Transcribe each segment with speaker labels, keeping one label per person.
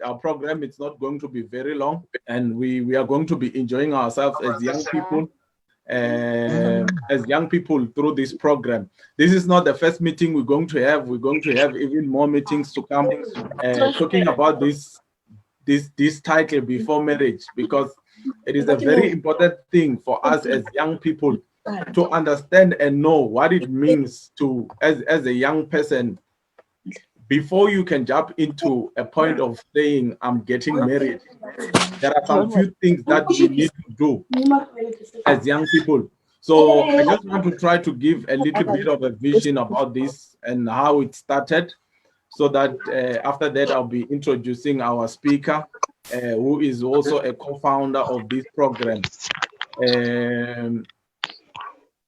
Speaker 1: our program. It's not going to be very long, and we are going to be enjoying ourselves as young people. As young people through this program. This is not the first meeting we're going to have. We're going to have even more meetings to come, talking about this title before marriage, because it is a very important thing for us as young people to understand and know what it means to as a young person. Before you can jump into a point of saying I'm getting married, there are some few things that we need to do as young people. So I just want to try to give a little bit of a vision about this and how it started, so that after that I'll be introducing our speaker, who is also a co-founder of this program,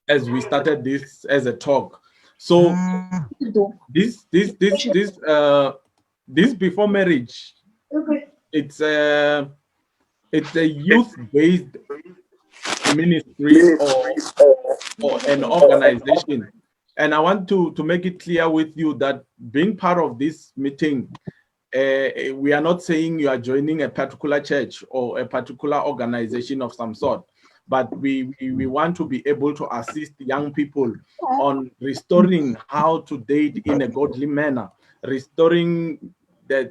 Speaker 1: as we started this as a talk. So this before marriage, it's a youth-based ministry or an organization. And I want to make it clear with you that being part of this meeting, we are not saying you are joining a particular church or a particular organization of some sort, but we want to be able to assist young people on restoring how to date in a godly manner, restoring the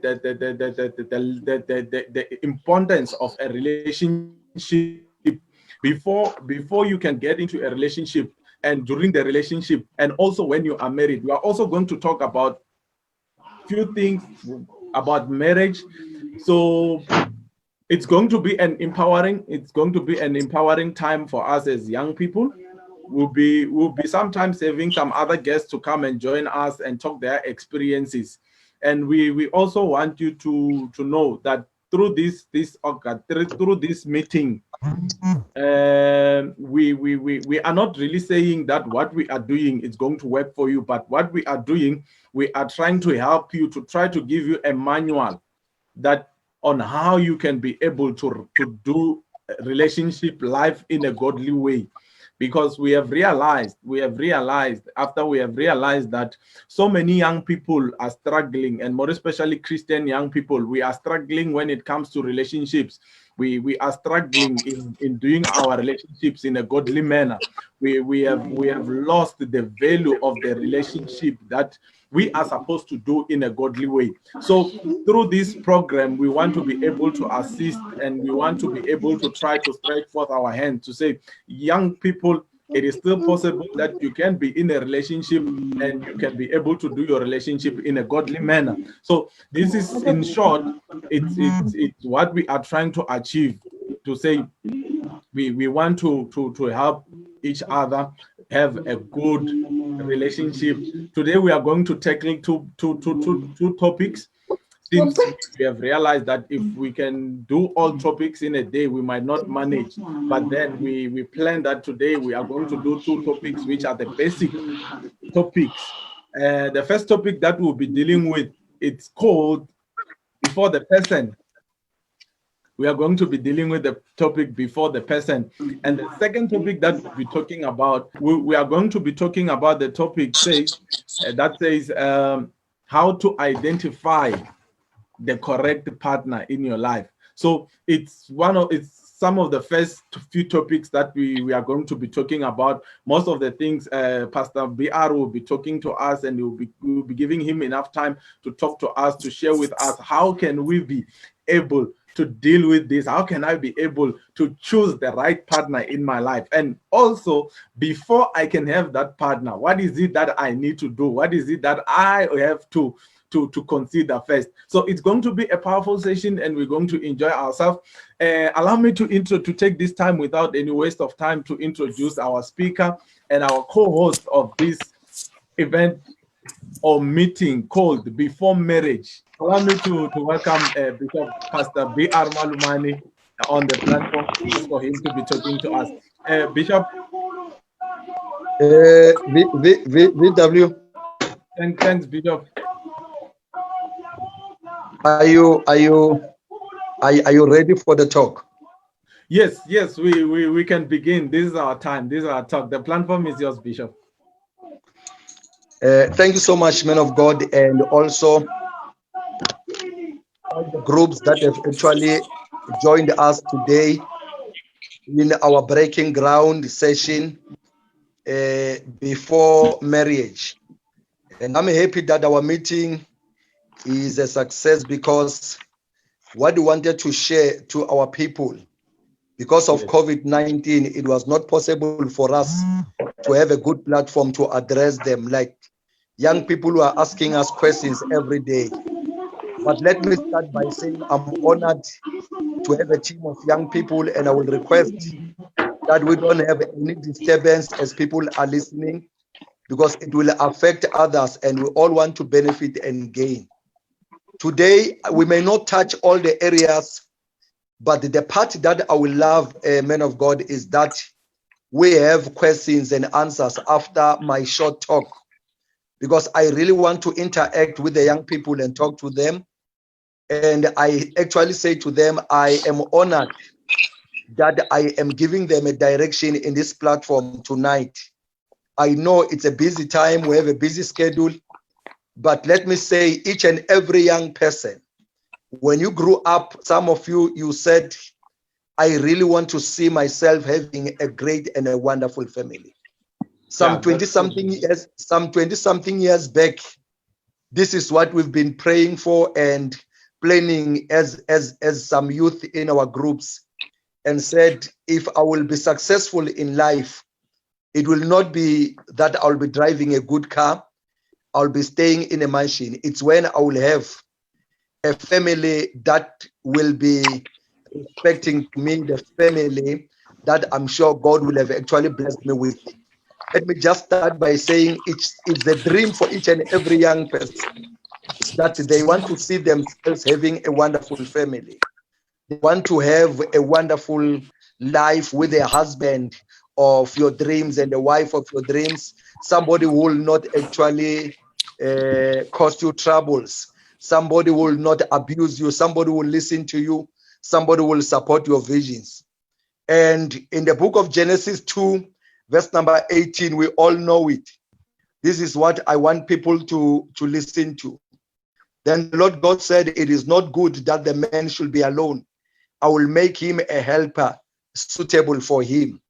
Speaker 1: importance of a relationship before you can get into a relationship, and during the relationship, and also when you are married. We are also going to talk about few things about marriage. So it's going to be an empowering time for us as young people. We'll be sometimes having some other guests to come and join us and talk their experiences. And we also want you to know that through this meeting, we are not really saying that what we are doing is going to work for you, but what we are doing, we are trying to help you, to try to give you a manual that on how you can be able to do relationship life in a godly way. Because we have realized that so many young people are struggling, and more especially Christian young people, we are struggling when it comes to relationships. We are struggling in doing our relationships in a godly manner. We have lost the value of the relationship that we are supposed to do in a godly way. So through this program, we want to be able to assist, and we want to be able to try to stretch forth our hand to say, young people, it is still possible that you can be in a relationship and you can be able to do your relationship in a godly manner. So this is, in short, it's what we are trying to achieve, to say we want to help each other have a good relationship. Today we are going to tackle two topics, since we have realized that if we can do all topics in a day, we might not manage. But then we plan that today we are going to do two topics, which are the basic topics. The first topic that we'll be dealing with, it's called Before the Person. We are going to be dealing with the topic before the person. And the second topic that we'll be talking about, we are going to be talking about the topic says how to identify the correct partner in your life. So it's some of the first few topics that we are going to be talking about. Most of the things Pastor Br will be talking to us, and we'll be giving him enough time to talk to us, to share with us how can we be able to deal with this. How can I be able to choose the right partner in my life? And also, before I can have that partner, what is it that I need to do? What is it that I have to consider first? So it's going to be a powerful session, and we're going to enjoy ourselves. Allow me to take this time without any waste of time to introduce our speaker and our co-host of this event or meeting called Before Marriage. Allow me to welcome Bishop Pastor Br Malomane on the platform, just for him to be talking to us. Bishop.
Speaker 2: VW.
Speaker 1: Thanks, Bishop.
Speaker 2: Are you ready for the talk?
Speaker 1: Yes, we can begin. This is our time. This is our talk. The platform is yours, Bishop.
Speaker 2: Thank you so much, man of God, and also all the groups that have actually joined us today in our breaking ground session before marriage. And I'm happy that our meeting is a success because what we wanted to share to our people, because of COVID-19, it was not possible for us to have a good platform to address them, like young people who are asking us questions every day. But let me start by saying I'm honored to have a team of young people, and I will request that we don't have any disturbance as people are listening, because it will affect others and we all want to benefit and gain. Today, we may not touch all the areas, but the part that I will love, man of God, is that we have questions and answers after my short talk, because I really want to interact with the young people and talk to them. And I actually say to them, I am honored that I am giving them a direction in this platform tonight. I know it's a busy time, we have a busy schedule, but let me say, each and every young person, when you grew up, some of you, you said, I really want to see myself having a great and a wonderful family. Some 20-something years back, this is what we've been praying for and planning as some youth in our groups, and said, if I will be successful in life, it will not be that I'll be driving a good car, I'll be staying in a mansion. It's when I will have a family that will be respecting me, the family that I'm sure God will have actually blessed me with. Let me just start by saying it's the dream for each and every young person that they want to see themselves having a wonderful family. They want to have a wonderful life with a husband of your dreams and the wife of your dreams, somebody who will not actually cause you troubles, somebody who will not abuse you, somebody who will listen to you, somebody who will support your visions. And in the book of Genesis 2, verse number 18, we all know it. This is what I want people to listen to. Then the Lord God said, it is not good that the man should be alone. I will make him a helper suitable for him.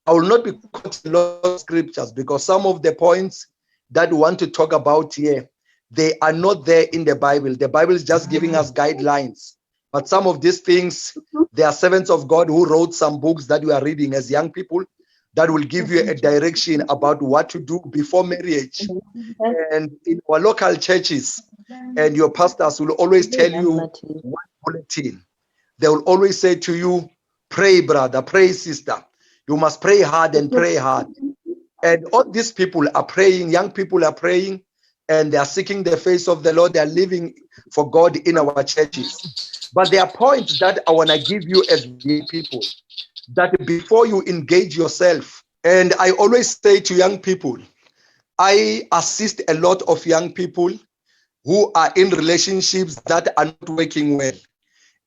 Speaker 2: I will not be quoting a lot of scriptures, because some of the points that we want to talk about here, they are not there in the Bible. The Bible is just giving us guidelines. But some of these things, there are servants of God who wrote some books that you are reading as young people that will give you a direction about what to do before marriage. And in our local churches, and your pastors will always tell you one bulletin. They will always say to you, pray, brother, pray, sister. You must pray hard and pray hard. And all these people are praying, young people are praying, and they are seeking the face of the Lord. They are living for God in our churches. But there are points that I want to give you as young people, that before you engage yourself, and I always say to young people, I assist a lot of young people who are in relationships that are not working well.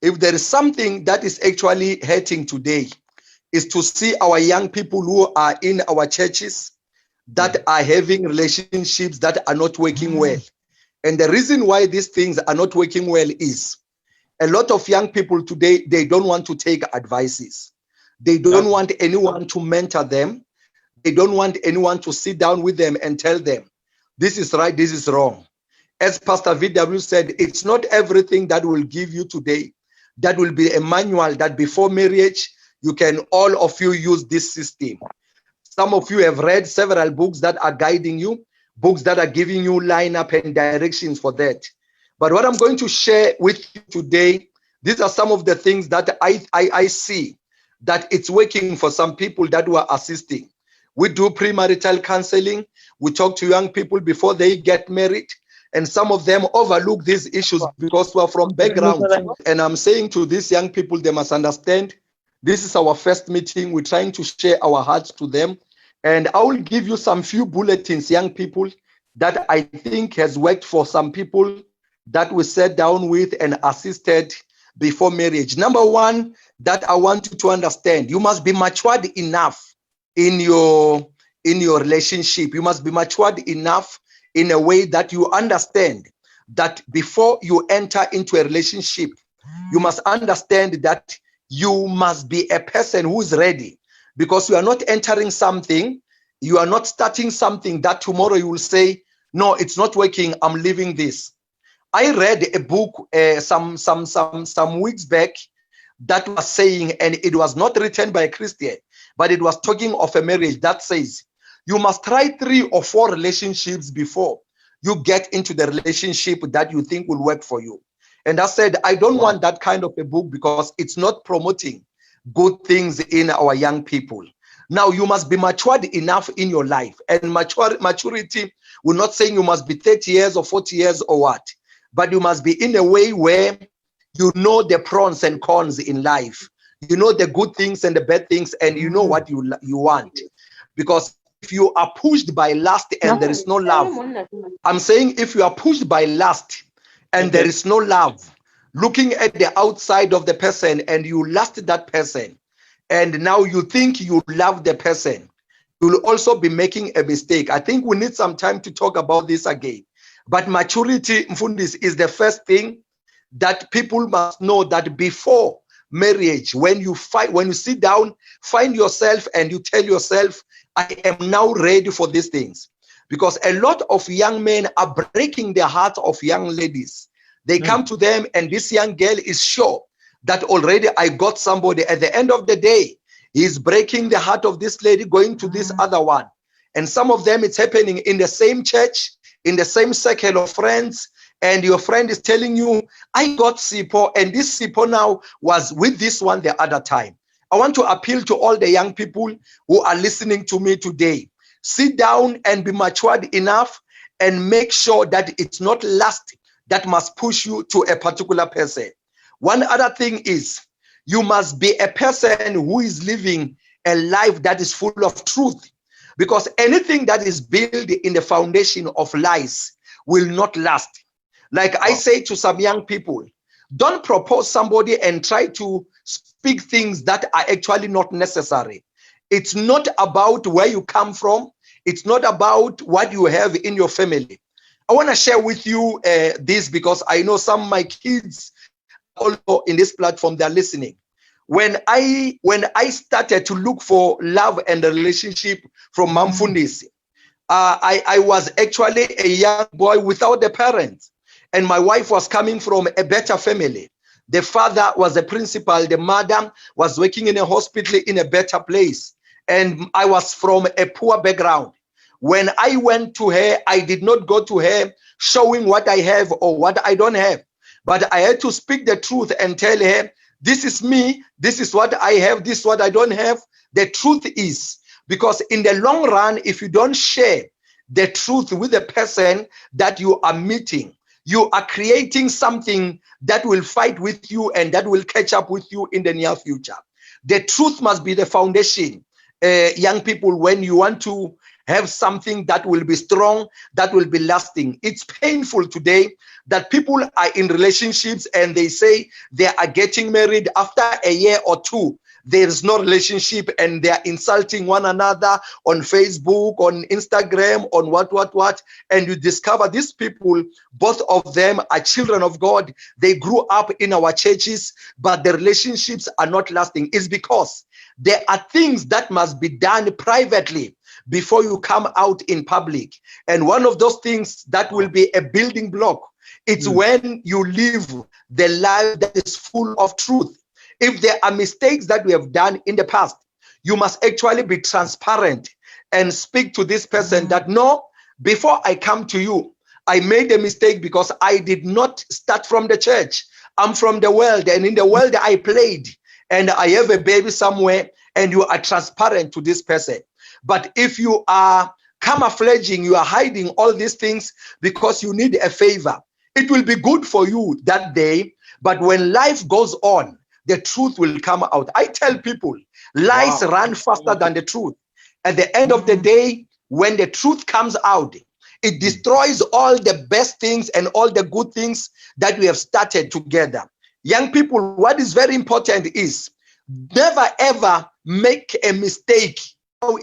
Speaker 2: If there is something that is actually hurting today, is to see our young people who are in our churches that are having relationships that are not working well. And the reason why these things are not working well is a lot of young people today, they don't want to take advices. They don't want anyone to mentor them. They don't want anyone to sit down with them and tell them, this is right, this is wrong. As Pastor VW said, it's not everything that will give you today that will be a manual that before marriage, you can all of you use this system. Some of you have read several books that are guiding you, books that are giving you lineup and directions for that. But what I'm going to share with you today, these are some of the things that I see that it's working for some people that were assisting. We do premarital counseling. We talk to young people before they get married. And some of them overlook these issues because we are from backgrounds. And I'm saying to these young people, they must understand this is our first meeting. We're trying to share our hearts to them. And I will give you some few bulletins, young people, that I think has worked for some people that we sat down with and assisted before marriage. Number one, that I want you to understand, you must be matured enough in your relationship. You must be matured enough in a way that you understand that before you enter into a relationship, you must understand that you must be a person who is ready, because you are not entering something, you are not starting something that tomorrow you will say, no, it's not working, I'm leaving this. I read a book some weeks back that was saying, and it was not written by a Christian, but it was talking of a marriage that says you must try 3 or 4 relationships before you get into the relationship that you think will work for you. And I said, I don't want that kind of a book, because it's not promoting good things in our young people. Now, you must be matured enough in your life, and maturity, we're not saying you must be 30 years or 40 years or what, but you must be in a way where you know the pros and cons in life. You know the good things and the bad things, and you know what you want. Because if you are pushed by lust and there is no love, I'm saying if you are pushed by lust and there is no love, looking at the outside of the person and you lust that person, and now you think you love the person, you'll also be making a mistake. I think we need some time to talk about this again. But maturity, Mfundis, is the first thing that people must know, that before marriage, when you sit down, find yourself and you tell yourself, I am now ready for these things. Because a lot of young men are breaking the heart of young ladies. They come to them, and this young girl is sure that already I got somebody. At the end of the day, he's breaking the heart of this lady, going to this other one. And some of them, it's happening in the same church, in the same circle of friends. And your friend is telling you, I got Sipo, and this Sipo now was with this one the other time. I want to appeal to all the young people who are listening to me today. Sit down and be matured enough, and make sure that it's not lust that must push you to a particular person. One other thing is, you must be a person who is living a life that is full of truth, because anything that is built in the foundation of lies will not last. Like I say to some young people, don't propose somebody and try to speak things that are actually not necessary. It's not about where you come from. It's not about what you have in your family. I want to share with you this, because I know some of my kids also in this platform, they're listening. When I started to look for love and a relationship from Mamfundisi, I was actually a young boy without a parent, and my wife was coming from a better family. The father was a principal, the mother was working in a hospital in a better place, and I was from a poor background. When I went to her, I did not go to her showing what I have or what I don't have, but I had to speak the truth and tell her, this is me, this is what I have, this is what I don't have. The truth is, because in the long run, if you don't share the truth with the person that you are meeting, you are creating something that will fight with you and that will catch up with you in the near future. The truth must be the foundation, young people, when you want to have something that will be strong, that will be lasting. It's painful today that people are in relationships and they say they are getting married. After a year or two, there is no relationship, and they are insulting one another on Facebook, on Instagram, on what, and you discover these people, both of them are children of God. They grew up in our churches, but the relationships are not lasting. It's because there are things that must be done privately before you come out in public. And one of those things that will be a building block, it's when you live the life that is full of truth. If there are mistakes that we have done in the past, you must actually be transparent and speak to this person that, no, before I come to you, I made a mistake because I did not start from the church. I'm from the world, and in the world I played, and I have a baby somewhere, and you are transparent to this person. But if you are camouflaging, you are hiding all these things because you need a favor, it will be good for you that day, but when life goes on, the truth will come out. I tell people, lies run faster than the truth. At the end of the day, when the truth comes out, it destroys all the best things and all the good things that we have started together. Young people, what is very important is never ever make a mistake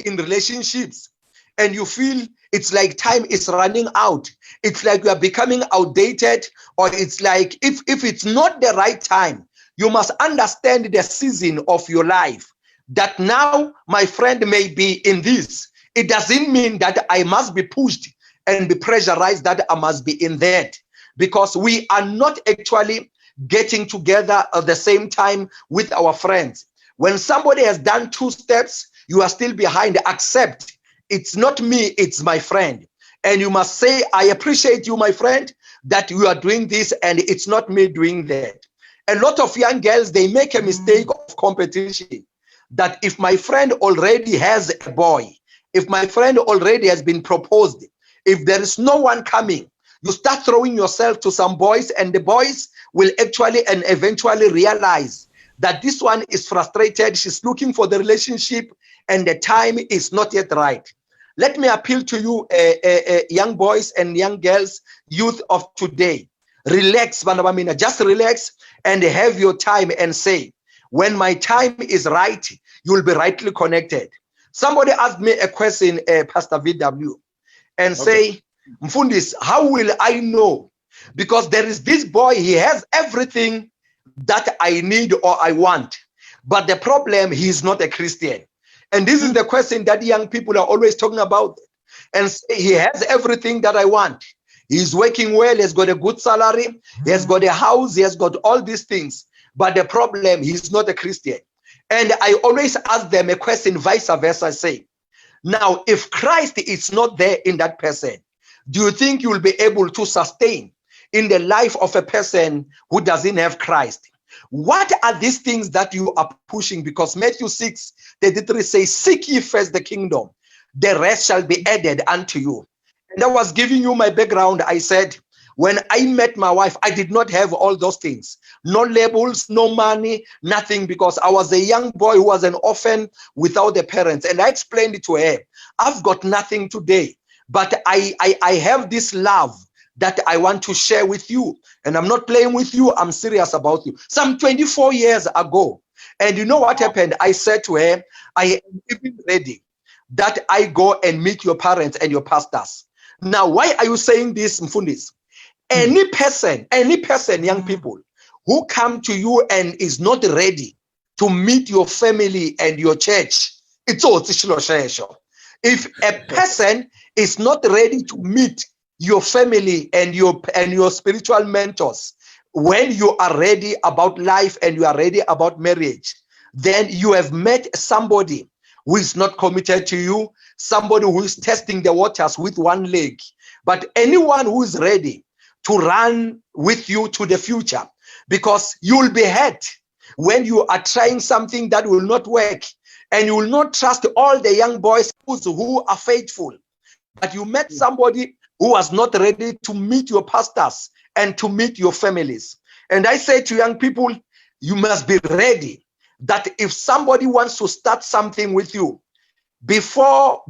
Speaker 2: in relationships and you feel It's like time is running out. It's like you are becoming outdated, or it's like if it's not the right time, you must understand the season of your life. That now my friend may be in this. It doesn't mean that I must be pushed and be pressurized that I must be in that, because we are not actually getting together at the same time with our friends. When somebody has done 2 steps, you are still behind. Accept it's not me, it's my friend. And you must say, I appreciate you, my friend, that you are doing this, and it's not me doing that. A lot of young girls, they make a mistake of competition, that if my friend already has a boy, if my friend already has been proposed, if there is no one coming, you start throwing yourself to some boys, and the boys will actually and eventually realize that this one is frustrated, she's looking for the relationship, and the time is not yet right. Let me appeal to you, young boys and young girls, youth of today. Relax, Banabamina. Just relax and have your time and say, when my time is right, you will be rightly connected. Somebody asked me a question, Pastor VW, and say, Mfundis, how will I know? Because there is this boy, he has everything that I need or I want. But the problem, he is not a Christian. And this is the question that young people are always talking about. And say, he has everything that I want. He's working well, he has got a good salary, he has got a house, he has got all these things. But the problem, he's not a Christian. And I always ask them a question, vice versa, say, now, if Christ is not there in that person, do you think you will be able to sustain in the life of a person who doesn't have Christ? What are these things that you are pushing? Because Matthew 6:33 says, seek ye first the kingdom, the rest shall be added unto you. And I was giving you my background. I said, when I met my wife, I did not have all those things. No labels, no money, nothing, because I was a young boy who was an orphan without the parents. And I explained it to her. I've got nothing today, but I have this love that I want to share with you. And I'm not playing with you. I'm serious about you. Some 24 years ago. And you know what happened? I said to her, I am even ready that I go and meet your parents and your pastors. Now, why are you saying this, Mfundis? Any person, young people, who come to you and is not ready to meet your family and your church, it's all. If a person is not ready to meet your family and your spiritual mentors, when you are ready about life and you are ready about marriage, then you have met somebody who is not committed to you, somebody who is testing the waters with one leg. But anyone who is ready to run with you to the future, because you will be hurt when you are trying something that will not work, and you will not trust all the young boys who are faithful. But you met somebody who was not ready to meet your pastors and to meet your families. And I say to young people, you must be ready that if somebody wants to start something with you, before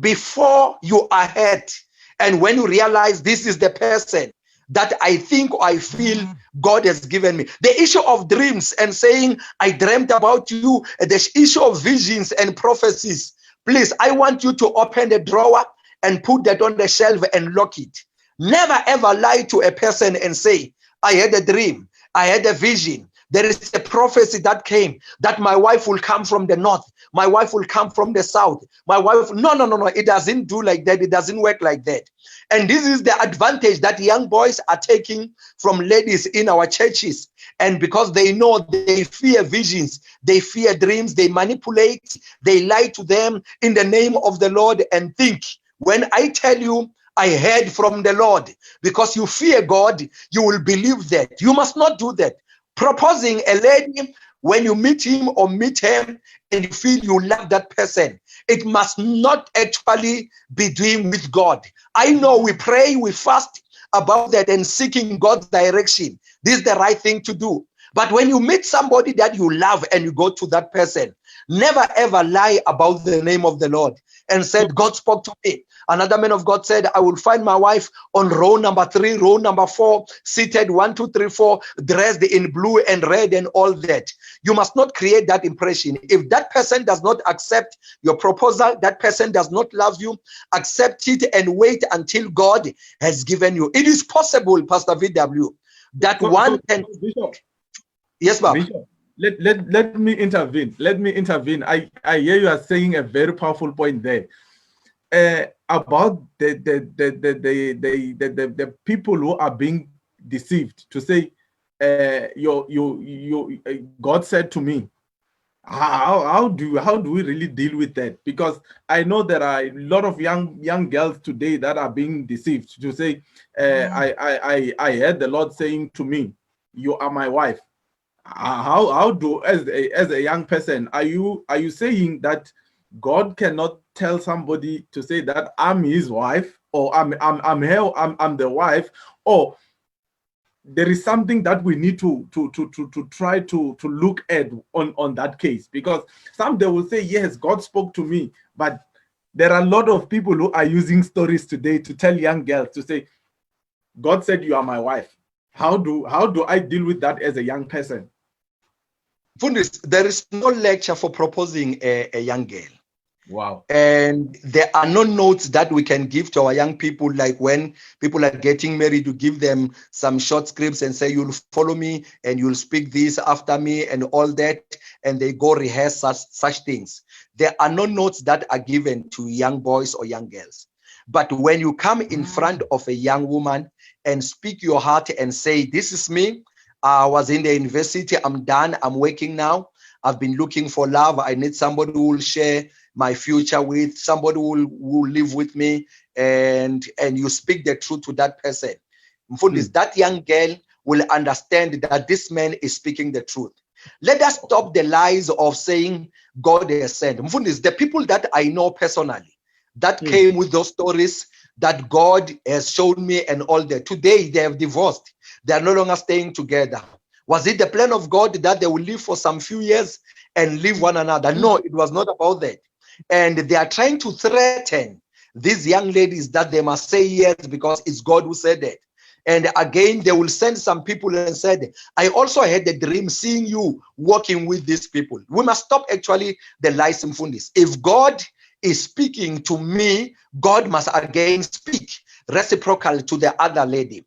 Speaker 2: you are hurt, and when you realize this is the person that I think or I feel God has given me. The issue of dreams and saying, I dreamt about you, the issue of visions and prophecies. Please, I want you to open the drawer and put that on the shelf and lock it. Never ever lie to a person and say, I had a dream, I had a vision. There is a prophecy that came that my wife will come from the north. My wife will come from the south. My wife, no. It doesn't do like that. It doesn't work like that. And this is the advantage that young boys are taking from ladies in our churches. And because they know, they fear visions, they fear dreams, they manipulate, they lie to them in the name of the Lord and think, when I tell you, I heard from the Lord, because you fear God, you will believe that. You must not do that. Proposing a lady, when you meet him or meet her and you feel you love that person, it must not actually be doing with God. I know we pray, we fast about that and seeking God's direction. This is the right thing to do. But when you meet somebody that you love and you go to that person, never ever lie about the name of the Lord and said, God spoke to me. Another man of God said, I will find my wife on row number 3, row number 4, seated 1, 2, 3, 4, dressed in blue and red and all that. You must not create that impression. If that person does not accept your proposal, that person does not love you, accept it and wait until God has given you. It is possible, Pastor VW, that one can...
Speaker 1: Bishop,
Speaker 2: Yes, Bob.
Speaker 1: Bishop, let me intervene. Let me intervene. I hear you are saying a very powerful point there. About the people who are being deceived, to say God said to me, how do we really deal with that? Because I know there are a lot of young girls today that are being deceived, to say I heard the Lord saying to me, you are my wife. How do, as a young person, are you saying that God cannot tell somebody to say that I'm his wife, or I'm the wife, or there is something that we need to try to look at on that case? Because some, they will say, yes, God spoke to me, but there are a lot of people who are using stories today to tell young girls to say, God said you are my wife. How do I deal with that as a young person?
Speaker 2: Fundis, there is no lecture for proposing a young girl.
Speaker 1: Wow.
Speaker 2: And there are no notes that we can give to our young people, like when people are getting married, to give them some short scripts and say, you'll follow me and you'll speak this after me and all that, and they go rehearse such things. There are no notes that are given to young boys or young girls. But when you come in front of a young woman and speak your heart and say, this is me, I was in the university, I'm done, I'm working now, I've been looking for love, I need somebody who will share my future with, somebody who will live with me, and you speak the truth to that person. Mfundis, that young girl will understand that this man is speaking the truth. Let us stop the lies of saying God has sent. Mfundis, the people that I know personally that came with those stories that God has shown me and all that, today they have divorced. They are no longer staying together. Was it the plan of God that they will live for some few years and leave one another? No, it was not about that. And they are trying to threaten these young ladies that they must say yes because it's God who said it. And again, they will send some people and said, I also had a dream seeing you working with these people. We must stop actually the lies in Fundis. If God is speaking to me, God must again speak reciprocal to the other lady.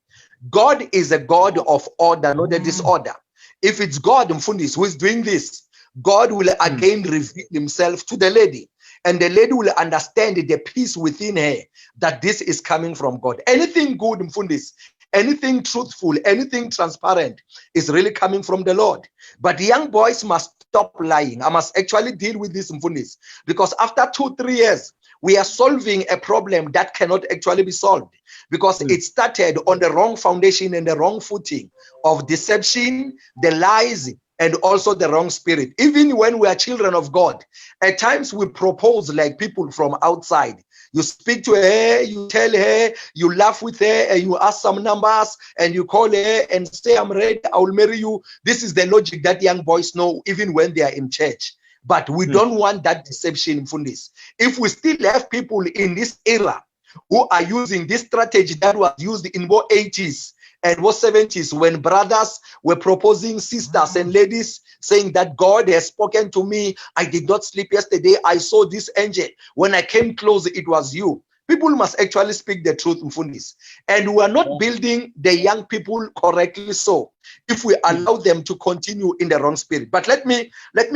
Speaker 2: God is a God of order, not a disorder. If it's God, Mfundis, who is doing this, God will again reveal himself to the lady. And the lady will understand the peace within her that this is coming from God. Anything good, Mfundis, anything truthful, anything transparent is really coming from the Lord. But young boys must stop lying. I must actually deal with this, Mfundis, because after 2-3 years, we are solving a problem that cannot actually be solved because it started on the wrong foundation and the wrong footing of deception, the lies, and also the wrong spirit. Even when we are children of God, at times we propose like people from outside. You speak to her, you tell her, you laugh with her, and you ask some numbers, and you call her and say, I'm ready, I will marry you. This is the logic that young boys know even when they are in church. But we don't want that deception in Fundis. If we still have people in this era who are using this strategy that was used in both 80s and both 70s when brothers were proposing sisters and ladies saying that God has spoken to me. I did not sleep yesterday. I saw this angel. When I came close, it was you. People must actually speak the truth, Mfundis. And we are not building the young people correctly so if we allow them to continue in the wrong spirit. But let me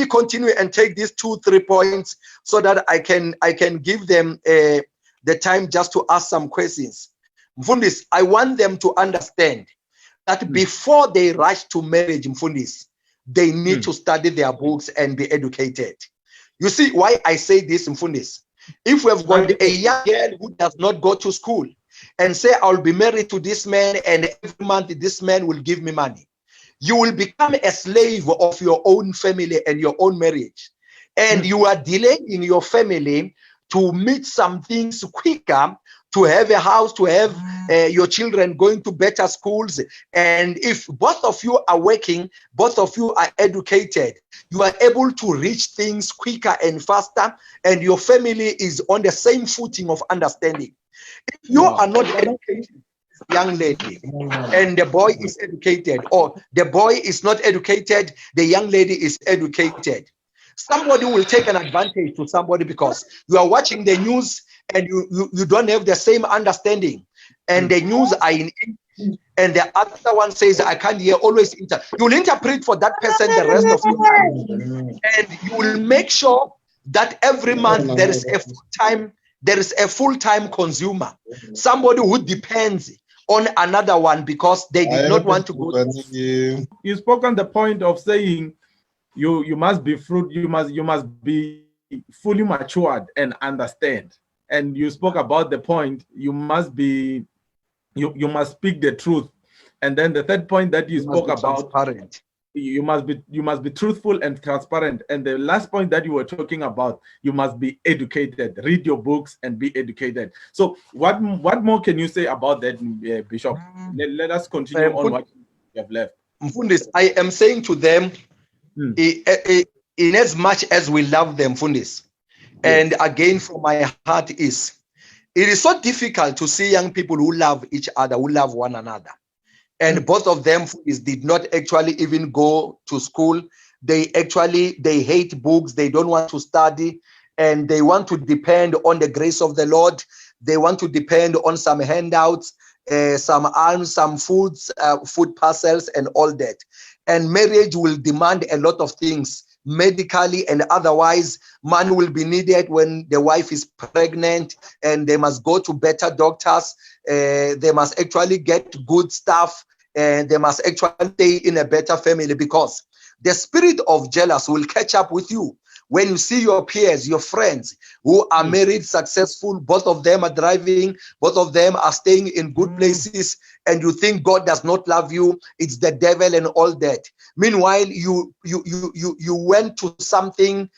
Speaker 2: continue and take these 2-3 points so that I can give them the time just to ask some questions. Mfundis, I want them to understand that before they rush to marriage, Mfundis, they need to study their books and be educated. You see why I say this, Mfundis? If we have got a young girl who does not go to school and say, I'll be married to this man and every month this man will give me money, you will become a slave of your own family and your own marriage. And you are delaying your family to meet some things quicker to have a house, to have your children going to better schools. And if both of you are working, both of you are educated, you are able to reach things quicker and faster, and your family is on the same footing of understanding. If you are not educated, young lady, and the boy is educated, or the boy is not educated, the young lady is educated, somebody will take an advantage to somebody because you are watching the news and you don't have the same understanding, and the news are in English, and the other one says, I can't hear, always you'll interpret for that person the rest of your life, and you will make sure that every month there is a full-time consumer, somebody who depends on another one because they did not want to go to.
Speaker 1: You spoke on the point of saying you must be you must be fully matured and understand, and you spoke about the point you must be you must speak the truth, and then the third point that you spoke about, you must be truthful and transparent, and the last point that you were talking about, you must be educated, read your books and be educated. So what more can you say about that, Bishop? Let us continue on what you have left.
Speaker 2: Mfundis, I am saying to them, in as much as we love them, Mfundis, and again from my heart it is so difficult to see young people who love each other, who love one another. And both of them did not actually even go to school. They hate books. They don't want to study, and they want to depend on the grace of the Lord. They want to depend on some handouts, some alms, some food parcels and all that. And marriage will demand a lot of things, medically and otherwise. Money will be needed when the wife is pregnant, and they must go to better doctors. They must actually get good stuff, and they must actually stay in a better family, because the spirit of jealousy will catch up with you when you see your peers, your friends who are married, successful, both of them are driving, both of them are staying in good places, and you think God does not love you, it's the devil and all that. Meanwhile, you went to something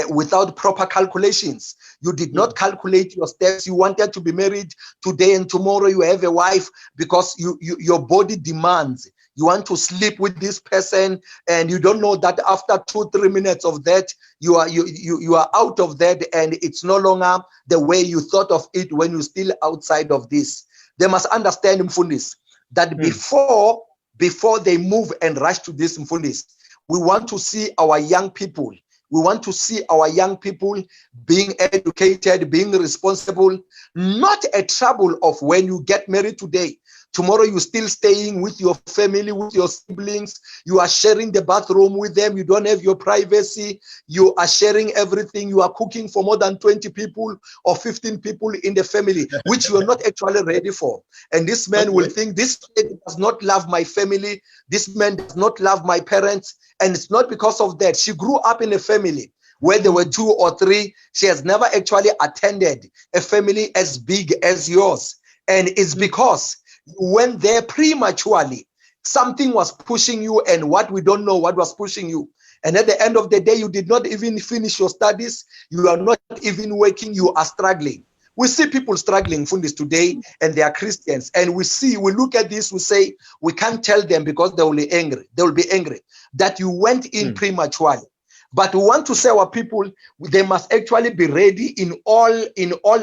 Speaker 2: without proper calculations. You did not calculate your steps. You wanted to be married today, and tomorrow you have a wife because your body demands. You want to sleep with this person, and you don't know that after 2-3 minutes of that, you are out of that, and it's no longer the way you thought of it when you're still outside of this. They must understand, Mfundis, that before they move and rush to this, Mfundis, we want to see our young people. We want to see our young people being educated, being responsible, not a trouble of when you get married today. Tomorrow you're still staying with your family, with your siblings. You are sharing the bathroom with them. You don't have your privacy. You are sharing everything. You are cooking for more than 20 people or 15 people in the family, which you are not actually ready for. And this man will think, this man does not love my family. This man does not love my parents. And it's not because of that. She grew up in a family where there were 2 or 3. She has never actually attended a family as big as yours. And it's because you went there prematurely. Something was pushing you, and what we don't know what was pushing you. And at the end of the day, you did not even finish your studies. You are not even working. You are struggling. We see people struggling, Fundis, today, and they are Christians. And we look at this, we say, we can't tell them because they will be angry. They will be angry that you went in prematurely. But we want to say our people, they must actually be ready in all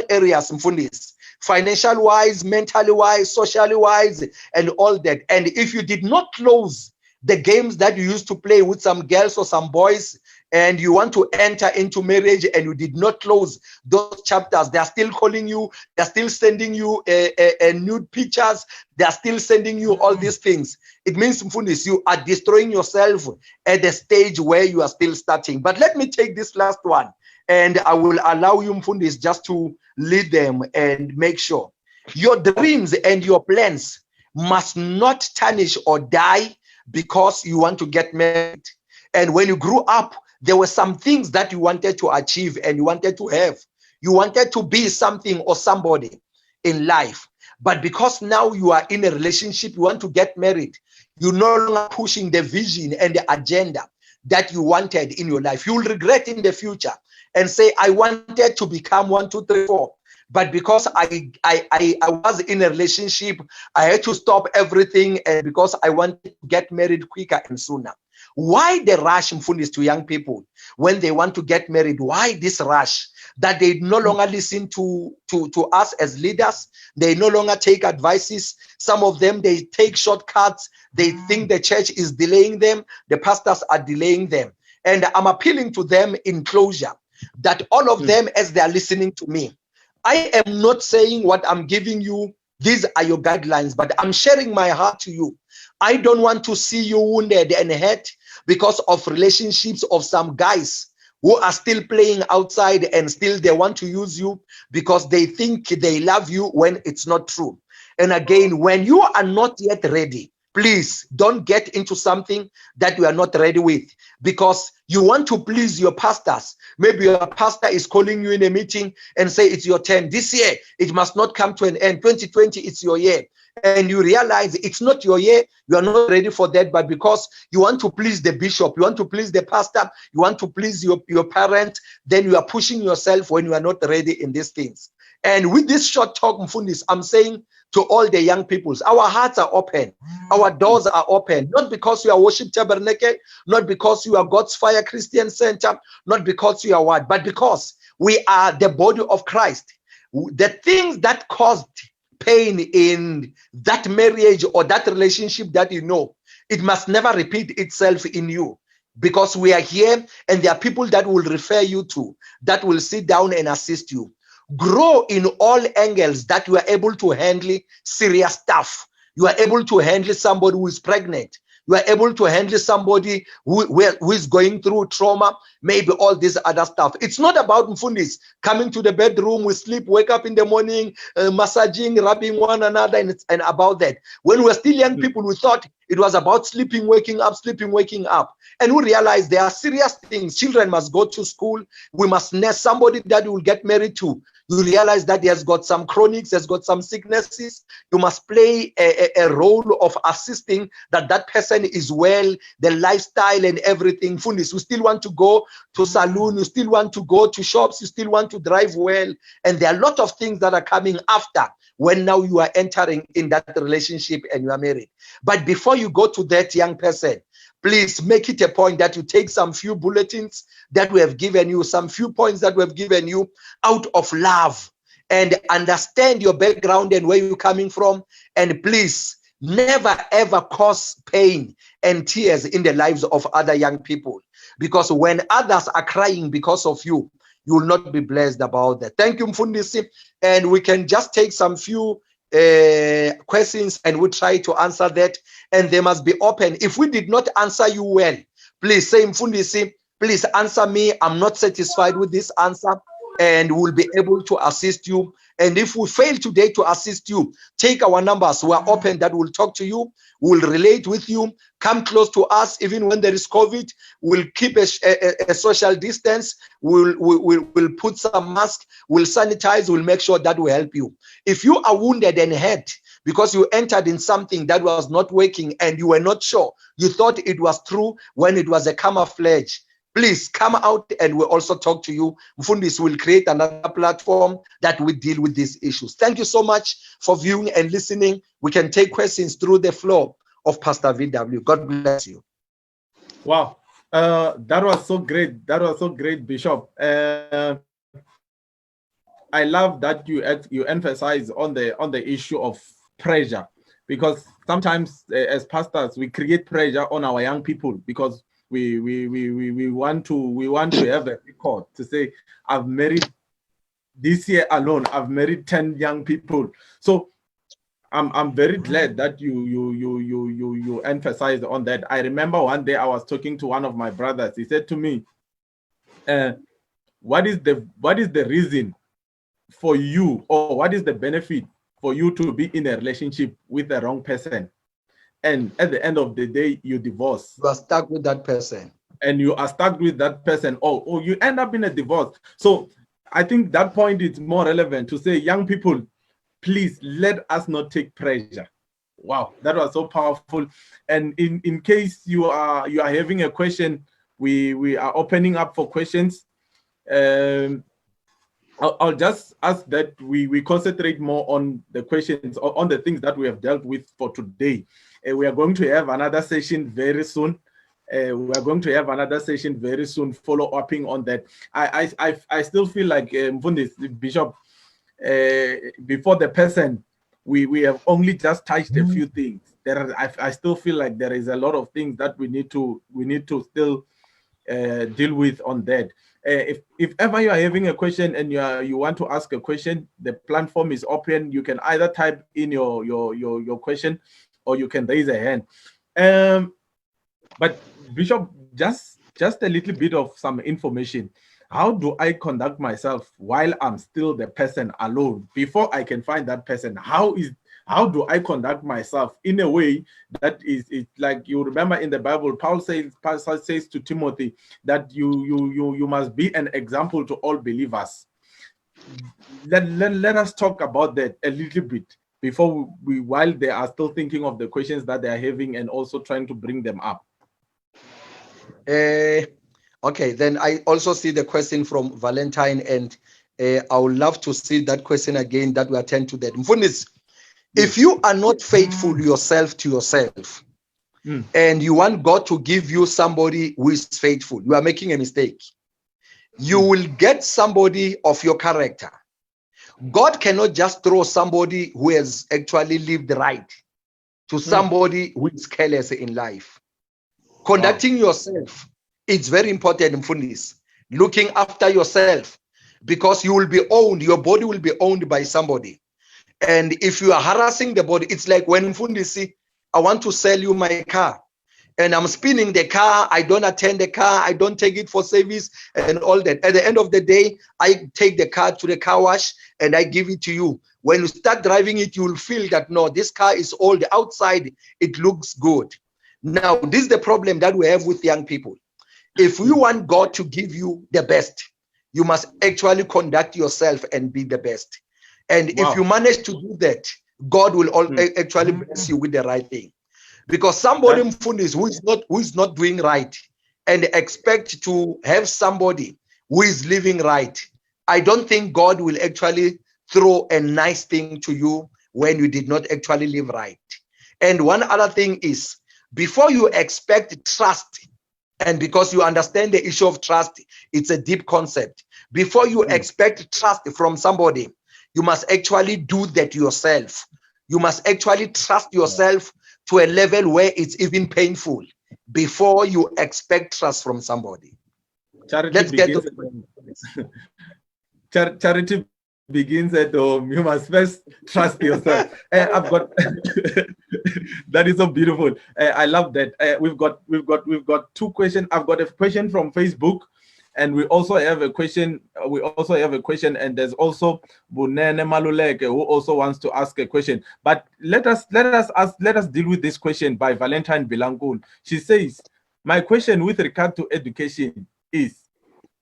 Speaker 2: areas, Fundis. Financial wise, mentally wise, socially wise, and all that. And if you did not close the games that you used to play with some girls or some boys, and you want to enter into marriage and you did not close those chapters, they are still calling you, they are still sending you nude pictures, they are still sending you all these things. It means, Mfundis, you are destroying yourself at the stage where you are still starting. But let me take this last one, and I will allow you, Mfundis, just to lead them and make sure your dreams and your plans must not tarnish or die because you want to get married. And when you grew up, there were some things that you wanted to achieve and you wanted to have. You wanted to be something or somebody in life. But because now you are in a relationship, you want to get married, you're no longer pushing the vision and the agenda that you wanted in your life. You will regret in the future and say, I wanted to become 1, 2, 3, 4. But because I was in a relationship, I had to stop everything, and because I wanted to get married quicker and sooner. Why the rush, Mfundis, to young people when they want to get married? Why this rush? That they no longer listen to us as leaders. They no longer take advices. Some of them, they take shortcuts. They think the church is delaying them. The pastors are delaying them. And I'm appealing to them in closure that all of them, as they are listening to me, I am not saying what I'm giving you, these are your guidelines, but I'm sharing my heart to you. I don't want to see you wounded and hurt because of relationships of some guys who are still playing outside and still they want to use you because they think they love you when it's not true. And again, when you are not yet ready, please don't get into something that you are not ready with because you want to please your pastors. Maybe your pastor is calling you in a meeting and say it's your turn. This year, it must not come to an end. 2020, it's your year. And you realize it's not your year, you are not ready for that, but because you want to please the bishop, you want to please the pastor, you want to please your parent, then you are pushing yourself when you are not ready in these things. And with this short talk, Mfundis, I'm saying to all the young peoples, our hearts are open, our doors are open, not because you are Worship Tabernacle, not because you are God's Fire Christian Center, not because you are what, but because we are the body of Christ. The things that caused pain in that marriage or that relationship that you know, it must never repeat itself in you, because we are here and there are people that will refer you to, that will sit down and assist you. Grow in all angles, that you are able to handle serious stuff. You are able to handle somebody who is pregnant. You are able to handle somebody who is going through trauma, maybe all this other stuff. It's not about Mfundis coming to the bedroom, we sleep, wake up in the morning, massaging, rubbing one another, and about that. When we were still young people, we thought it was about sleeping, waking up, sleeping, waking up. And we realized there are serious things. Children must go to school. We must nurse somebody that we will get married to. You realize that he has got some chronics, has got some sicknesses. You must play a role of assisting that person is well, the lifestyle and everything. Fundis, you still want to go to saloon, you still want to go to shops, you still want to drive well. And there are a lot of things that are coming after when now you are entering in that relationship and you are married. But before you go to that young person, please make it a point that you take some few bulletins that we have given you, some few points that we have given you out of love, and understand your background and where you're coming from. And please never ever cause pain and tears in the lives of other young people, because when others are crying because of you, you will not be blessed about that. Thank you, Mfundisi. And we can just take some few questions and we try to answer that, and they must be open. If we did not answer you well, please say, Mfundisi, please answer me, I'm not satisfied with this answer, and we'll be able to assist you. And if we fail today to assist you, take our numbers, we're open, that will talk to you, we'll relate with you, come close to us. Even when there is COVID, we'll keep a social distance, we'll put some mask, we'll sanitize, we'll make sure that we help you. If you are wounded and hurt because you entered in something that was not working and you were not sure, you thought it was true when it was a camouflage, please come out and we'll also talk to you. Mfundis will create another platform that will deal with these issues. Thank you so much for viewing and listening. We can take questions through the floor of Pastor VW. God bless you.
Speaker 1: Wow. That was so great. That was so great, Bishop. I love that you emphasize on the issue of pressure, because sometimes as pastors we create pressure on our young people because we want to have a record to say, I've married this year alone, I've married 10 young people. So I'm very glad that you emphasized on that. I remember one day I was talking to one of my brothers. He said to me, what is the reason for you, or what is the benefit for you to be in a relationship with the wrong person, and at the end of the day you divorce?
Speaker 2: You are stuck with that person,
Speaker 1: and you are stuck with that person, or you end up in a divorce. So I think that point is more relevant to say, young people, please let us not take pressure. Wow, that was so powerful. And in case you are having a question, we are opening up for questions. I'll just ask that we concentrate more on the questions, on the things that we have dealt with for today. We are going to have another session very soon. We are going to have another session very soon, follow-upping on that. I still feel like Mfundis, Bishop, before the person, we have only just touched a few things. I still feel like there is a lot of things that we need to still deal with on that. If ever you are having a question and you want to ask a question, the platform is open. You can either type in your question, or you can raise a hand. But Bishop, just a little bit of some information. How do I conduct myself while I'm still the person alone before I can find that person? How do I conduct myself in a way that is like, you remember in the Bible, Paul says to Timothy that you must be an example to all believers. Let us talk about that a little bit before we while they are still thinking of the questions that they are having and also trying to bring them up.
Speaker 2: Okay, then I also see the question from Valentine, and I would love to see that question again, that we attend to that. Mfundis, if you are not faithful yourself to yourself, and you want God to give you somebody who is faithful, you are making a mistake. You will get somebody of your character. God cannot just throw somebody who has actually lived right to somebody who is careless in life. Conducting yourself, it's very important, Mfundis. Looking after yourself, because you will be owned, your body will be owned by somebody. And if you are harassing the body, it's like when Mfundisi, I want to sell you my car, and I'm spinning the car, I don't attend the car, I don't take it for service and all that. At the end of the day, I take the car to the car wash and I give it to you. When you start driving it, you will feel that, no, this car is old. Outside, it looks good. Now, this is the problem that we have with young people. If you want God to give you the best, you must actually conduct yourself and be the best. And if you manage to do that, God will actually bless you with the right thing. Because somebody who is not doing right and expect to have somebody who is living right, I don't think God will actually throw a nice thing to you when you did not actually live right. And one other thing is, before you expect trust, and because you understand the issue of trust, it's a deep concept. Before you expect trust from somebody, you must actually do that yourself. You must actually trust yourself to a level where it's even painful before you expect trust from somebody.
Speaker 1: Charity begins at home. You must first trust yourself. I've got that is so beautiful. I love that. We've got two questions. I've got a question from Facebook, and we also have a question. And there's also Bunene Maluleke who also wants to ask a question. But let us deal with this question by Valentine Bilangul. She says, my question with regard to education is,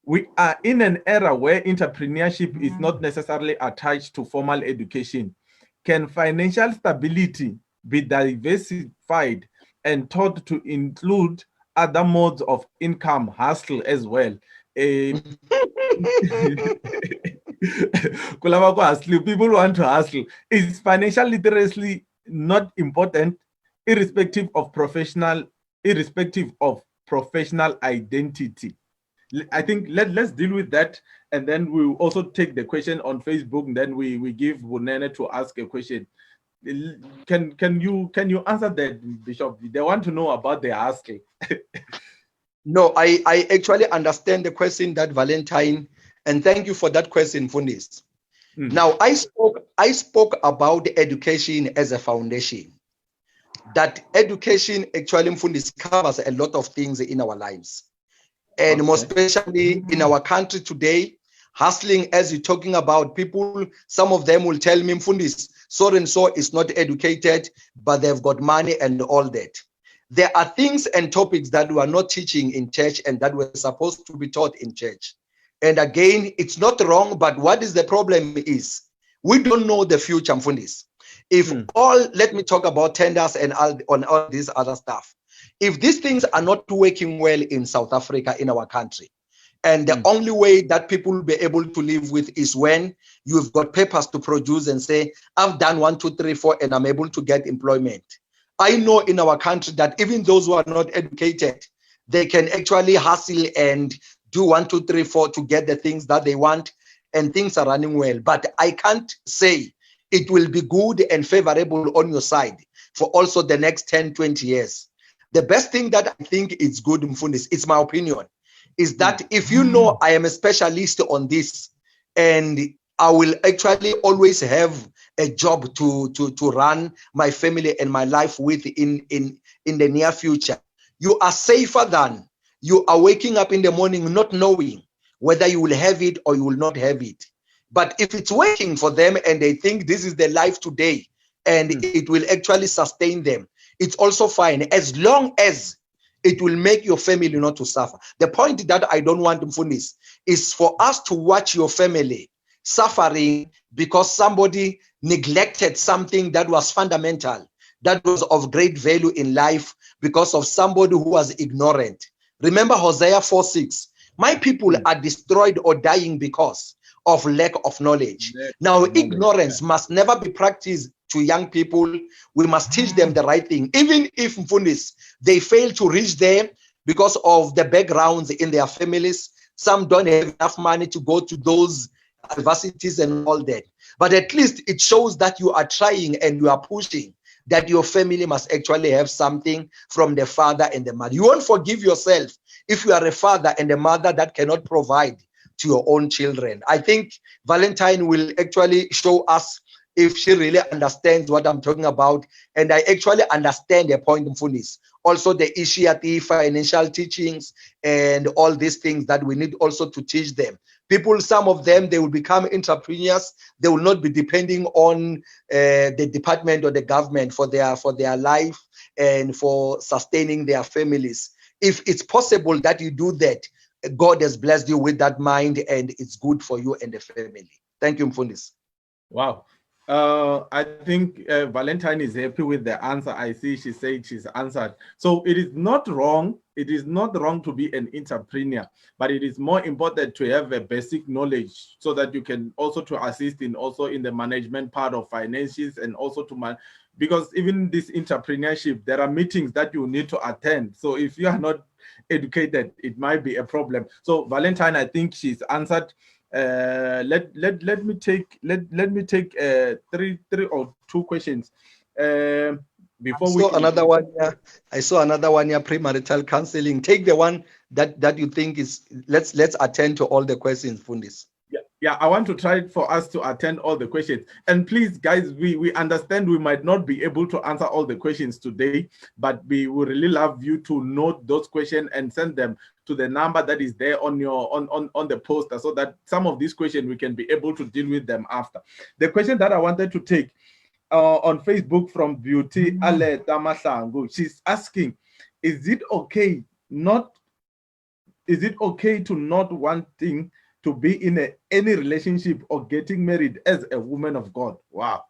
Speaker 1: we are in an era where entrepreneurship is not necessarily attached to formal education. Can financial stability be diversified and taught to include other modes of income, hustle as well? People want to hustle. Is financial literacy not important, irrespective of professional identity? I think let's deal with that, and then we'll also take the question on Facebook, and then we give Bunene to ask a question. Can you answer that, Bishop? They want to know about the asking.
Speaker 2: No, I actually understand the question that Valentine, and thank you for that question, Fundis. Now, I spoke about the education as a foundation. That education actually, Fundis, covers a lot of things in our lives. And more especially in our country today, hustling, as you're talking about, people, some of them will tell me, Mfundis, so and so is not educated, but they've got money and all that. There are things and topics that we are not teaching in church and that we're supposed to be taught in church. And again, it's not wrong, but what is the problem is, we don't know the future, Mfundis. If let me talk about tenders and on all this other stuff. If these things are not working well in South Africa, in our country, And the only way that people will be able to live with is when you've got papers to produce and say, I've done 1, 2, 3, 4, and I'm able to get employment. I know in our country that even those who are not educated, they can actually hustle and do 1, 2, 3, 4 to get the things that they want, and things are running well. But I can't say it will be good and favorable on your side for also the next 10, 20 years. The best thing that I think is good, Mfundis, it's my opinion, is that if you know I am a specialist on this, and I will actually always have a job to run my family and my life with in the near future, you are safer than you are waking up in the morning not knowing whether you will have it or you will not have it. But if it's working for them and they think this is their life today and it will actually sustain them, it's also fine, as long as it will make your family not to suffer. The point that I don't want, Mfunis, is for us to watch your family suffering because somebody neglected something that was fundamental, that was of great value in life, because of somebody who was ignorant. Remember Hosea 4:6. My people are destroyed or dying because of lack of knowledge. Now, ignorance must never be practiced to young people. We must teach them the right thing. Even if, Mfundis, they fail to reach there because of the backgrounds in their families, some don't have enough money to go to those universities and all that. But at least it shows that you are trying and you are pushing, that your family must actually have something from the father and the mother. You won't forgive yourself if you are a father and a mother that cannot provide to your own children. I think Valentine will actually show us if she really understands what I'm talking about. And I actually understand the point, Mfunis. Also the Ishiati financial teachings and all these things that we need also to teach them. People, some of them, they will become entrepreneurs. They will not be depending on the department or the government for their life and for sustaining their families. If it's possible that you do that, God has blessed you with that mind, and it's good for you and the family. Thank you, Mfundis.
Speaker 1: Wow. I think Valentine is happy with the answer. I see she said she's answered. So it is not wrong. It is not wrong to be an entrepreneur, but it is more important to have a basic knowledge so that you can also to assist in the management part of finances, and also to because even this entrepreneurship, there are meetings that you need to attend. So if you are not educated, it might be a problem. So Valentine, I think she's answered. Let me take three or two questions before we
Speaker 2: another one. Yeah, I saw another one here. Premarital counseling. Take the one that you think is. Let's attend to all the questions, Fundis.
Speaker 1: Yeah, I want to try for us to attend all the questions. And please, guys, we understand we might not be able to answer all the questions today, but we would really love you to note those questions and send them to the number that is there on your on the poster, so that some of these questions we can be able to deal with them after. The question that I wanted to take on Facebook from Beauty Ale Tamasangu, she's asking, is it okay to not wanting to be in any relationship or getting married as a woman of God? Wow,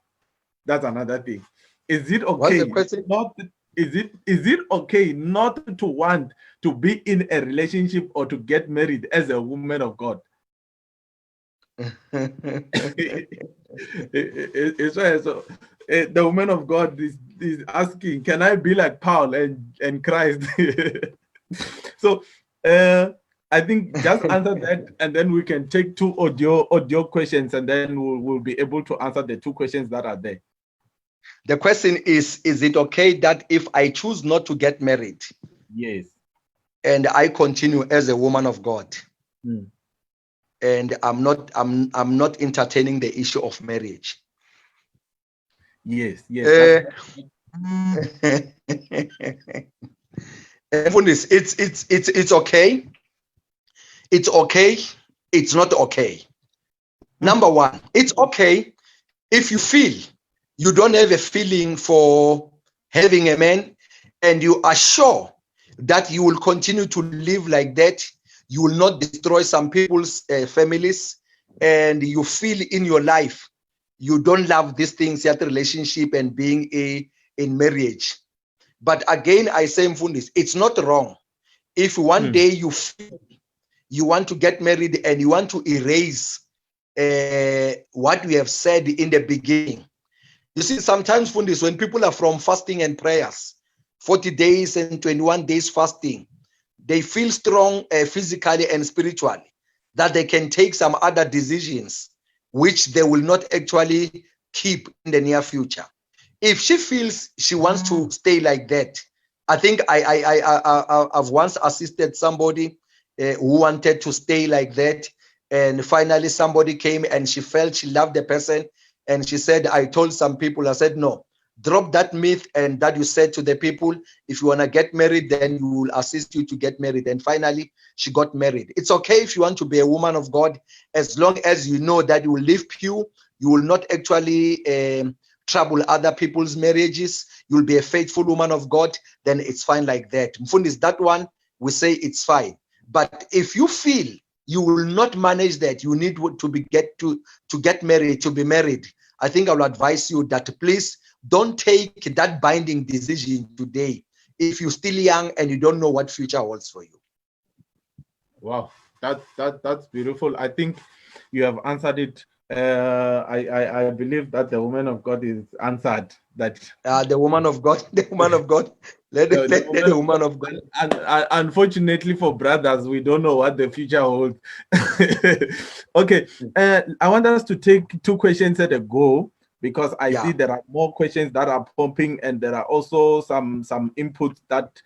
Speaker 1: that's another thing. Is it okay? Is it okay not to want to be in a relationship or to get married as a woman of God? The woman of God is asking, can I be like Paul and Christ? So I think just answer that, and then we can take two audio questions, and then we'll be able to answer the two questions that are there.
Speaker 2: The question is it okay that if I choose not to get married,
Speaker 1: yes,
Speaker 2: and I continue as a woman of God, and I'm not entertaining the issue of marriage?
Speaker 1: Yes.
Speaker 2: It's okay. It's okay. It's not okay. Number one, it's okay if you feel you don't have a feeling for having a man, and you are sure that you will continue to live like that. You will not destroy some people's families, and you feel in your life you don't love these things, that relationship and being in marriage. But again, I say, Mfundis, it's not wrong if one day you feel you want to get married and you want to erase what we have said in the beginning. You see, sometimes Fundis, when people are from fasting and prayers, 40 days and 21 days fasting, they feel strong physically and spiritually, that they can take some other decisions which they will not actually keep in the near future. If she feels she wants to stay like that, I think I've once assisted somebody who wanted to stay like that, and finally somebody came and she felt she loved the person, and she said, I told some people, I said, no, drop that myth and that you said to the people, if you want to get married, then you will assist you to get married. And finally she got married. It's okay if you want to be a woman of God, as long as you know that you will live pure, you will not actually trouble other people's marriages, you'll be a faithful woman of God, then it's fine like that. Mfundis, that one, we say it's fine. But if you feel you will not manage that, you need to get married, to be married, I think I will advise you that please don't take that binding decision today if you're still young and you don't know what future holds for you.
Speaker 1: Wow, that's beautiful. I think you have answered it. I believe that the woman of God is answered. That
Speaker 2: the woman of God, the woman of God, let the woman of God.
Speaker 1: And unfortunately for brothers, we don't know what the future holds. Okay, I want us to take 2 questions at a go, because I see there are more questions that are pumping, and there are also some inputs that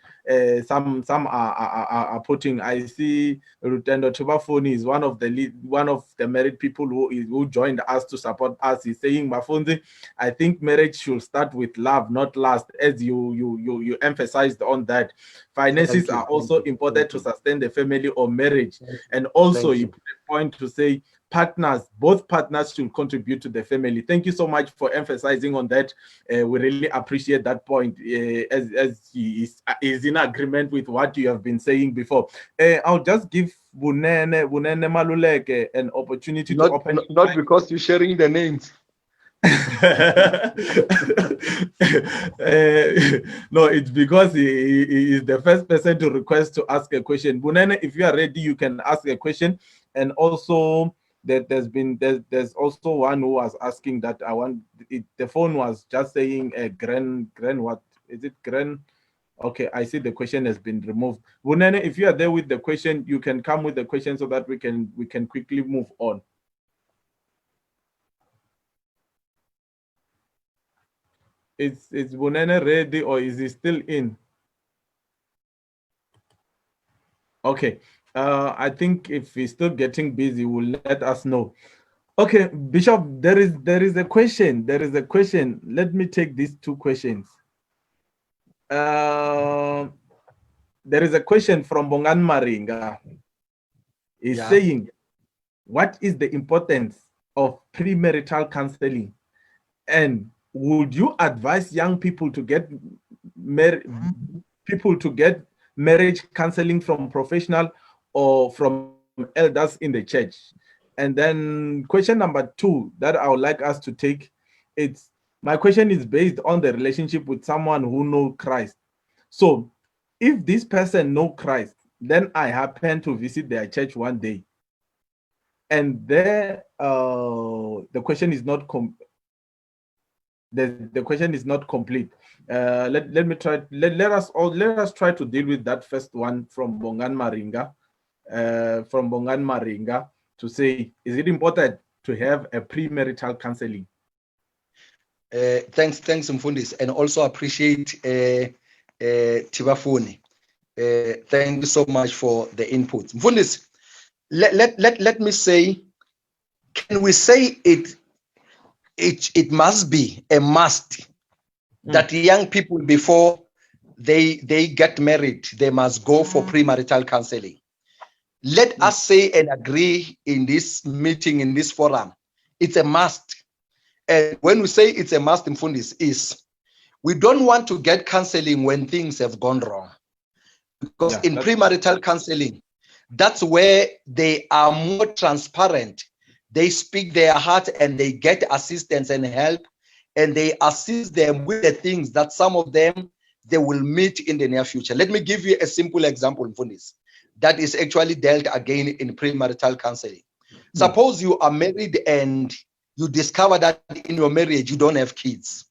Speaker 1: some are putting. I see Rutendo Tubafoni is one of the married people who joined us to support us. He's saying, Mafunzi, I think marriage should start with love, not lust, as you emphasized on that. Finances are also important to sustain the family or marriage. And also you put a point to say both partners should contribute to the family. Thank you so much for emphasizing on that. We really appreciate that point, as he is in agreement with what you have been saying before. I'll just give Bunene Maluleke an opportunity to open.
Speaker 2: Not because you're sharing the names.
Speaker 1: No, it's because he is the first person to request to ask a question. Bunene, if you are ready, you can ask a question. And also that there's also one who was asking that the phone was just saying Gren, what is it, Gren? Okay, I see the question has been removed. Bunene, if you are there with the question, you can come with the question so that we can quickly move on. Is Bunene ready, or is he still in? Okay, I think if he's still getting busy, will let us know. Okay, Bishop, there is a question. Let me take these 2 questions. There is a question from Bongan Maringa. He's saying, what is the importance of premarital counseling? And would you advise young people to get marriage counseling from professional or from elders in the church? And then question number 2 that I would like us to take, my question is based on the relationship with someone who knows Christ. So if this person knows Christ, then I happen to visit their church one day, and there the question is not the question is not complete. Let me try. Let us try to deal with that first one from Bongan Maringa. To say, is it important to have a premarital counseling?
Speaker 2: Thanks, Mfundis, and also appreciate Tibafuni. Thank you so much for the input. Mfundis, let me say, can we say it must be a must that young people, before they get married, they must go for premarital counseling? Let us say and agree in this meeting, in this forum, it's a must. And when we say it's a must, Mfundis, is we don't want to get counseling when things have gone wrong. Because in premarital counseling, that's where they are more transparent. They speak their heart and they get assistance and help, and they assist them with the things that some of them they will meet in the near future. Let me give you a simple example, Mfundis. that is actually dealt again in premarital counseling. Suppose you are married and you discover that in your marriage you don't have kids,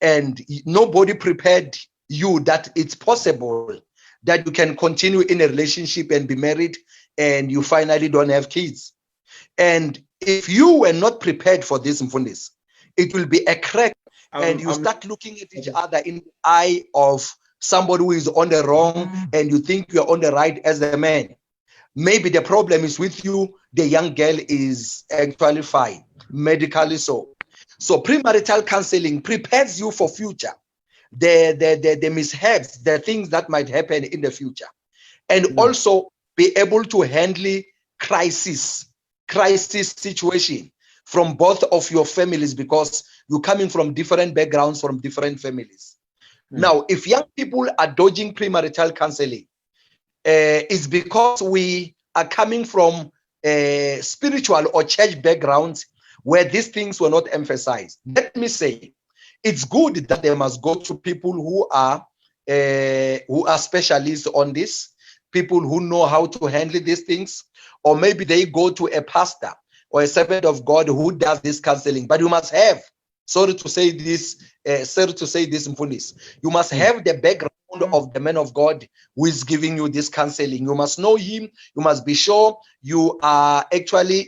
Speaker 2: and nobody prepared you that it's possible that you can continue in a relationship and be married and you finally don't have kids. And if you were not prepared for this, Mfundis, it will be a crack, and you start looking at each other in the eye of somebody who is on the wrong and you think you're on the right as a man. Maybe the problem is with you, the young girl is actually fine, medically so. So premarital counseling prepares you for future, the mishaps, the things that might happen in the future, and also be able to handle crisis situation from both of your families, because you're coming from different backgrounds, from different families. Now, if young people are dodging premarital counseling, it's because we are coming from spiritual or church backgrounds where these things were not emphasized. Let me say, it's good that they must go to people who are specialists on this, people who know how to handle these things, or maybe they go to a pastor or a servant of God who does this counseling. But you must have, sorry to say this, Mfundis, you must have the background of the man of God who is giving you this counseling. You must know him. You must be sure you are actually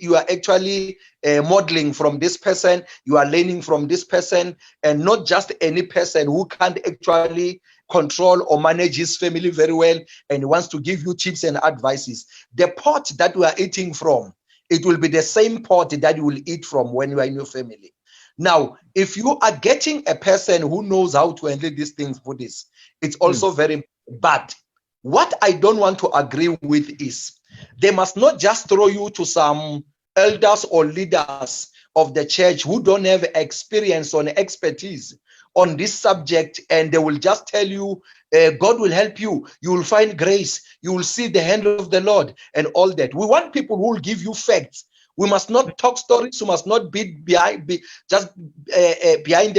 Speaker 2: modeling from this person. You are learning from this person, and not just any person who can't actually control or manage his family very well and wants to give you tips and advices. The pot that we are eating from, it will be the same pot that you will eat from when you are in your family. Now, if you are getting a person who knows how to handle these things for this, it's also very important. But what I don't want to agree with is they must not just throw you to some elders or leaders of the church who don't have experience or expertise on this subject, and they will just tell you, God will help you, you will find grace, you will see the hand of the Lord, and all that. We want people who will give you facts. We must not talk stories. We must not beat behind the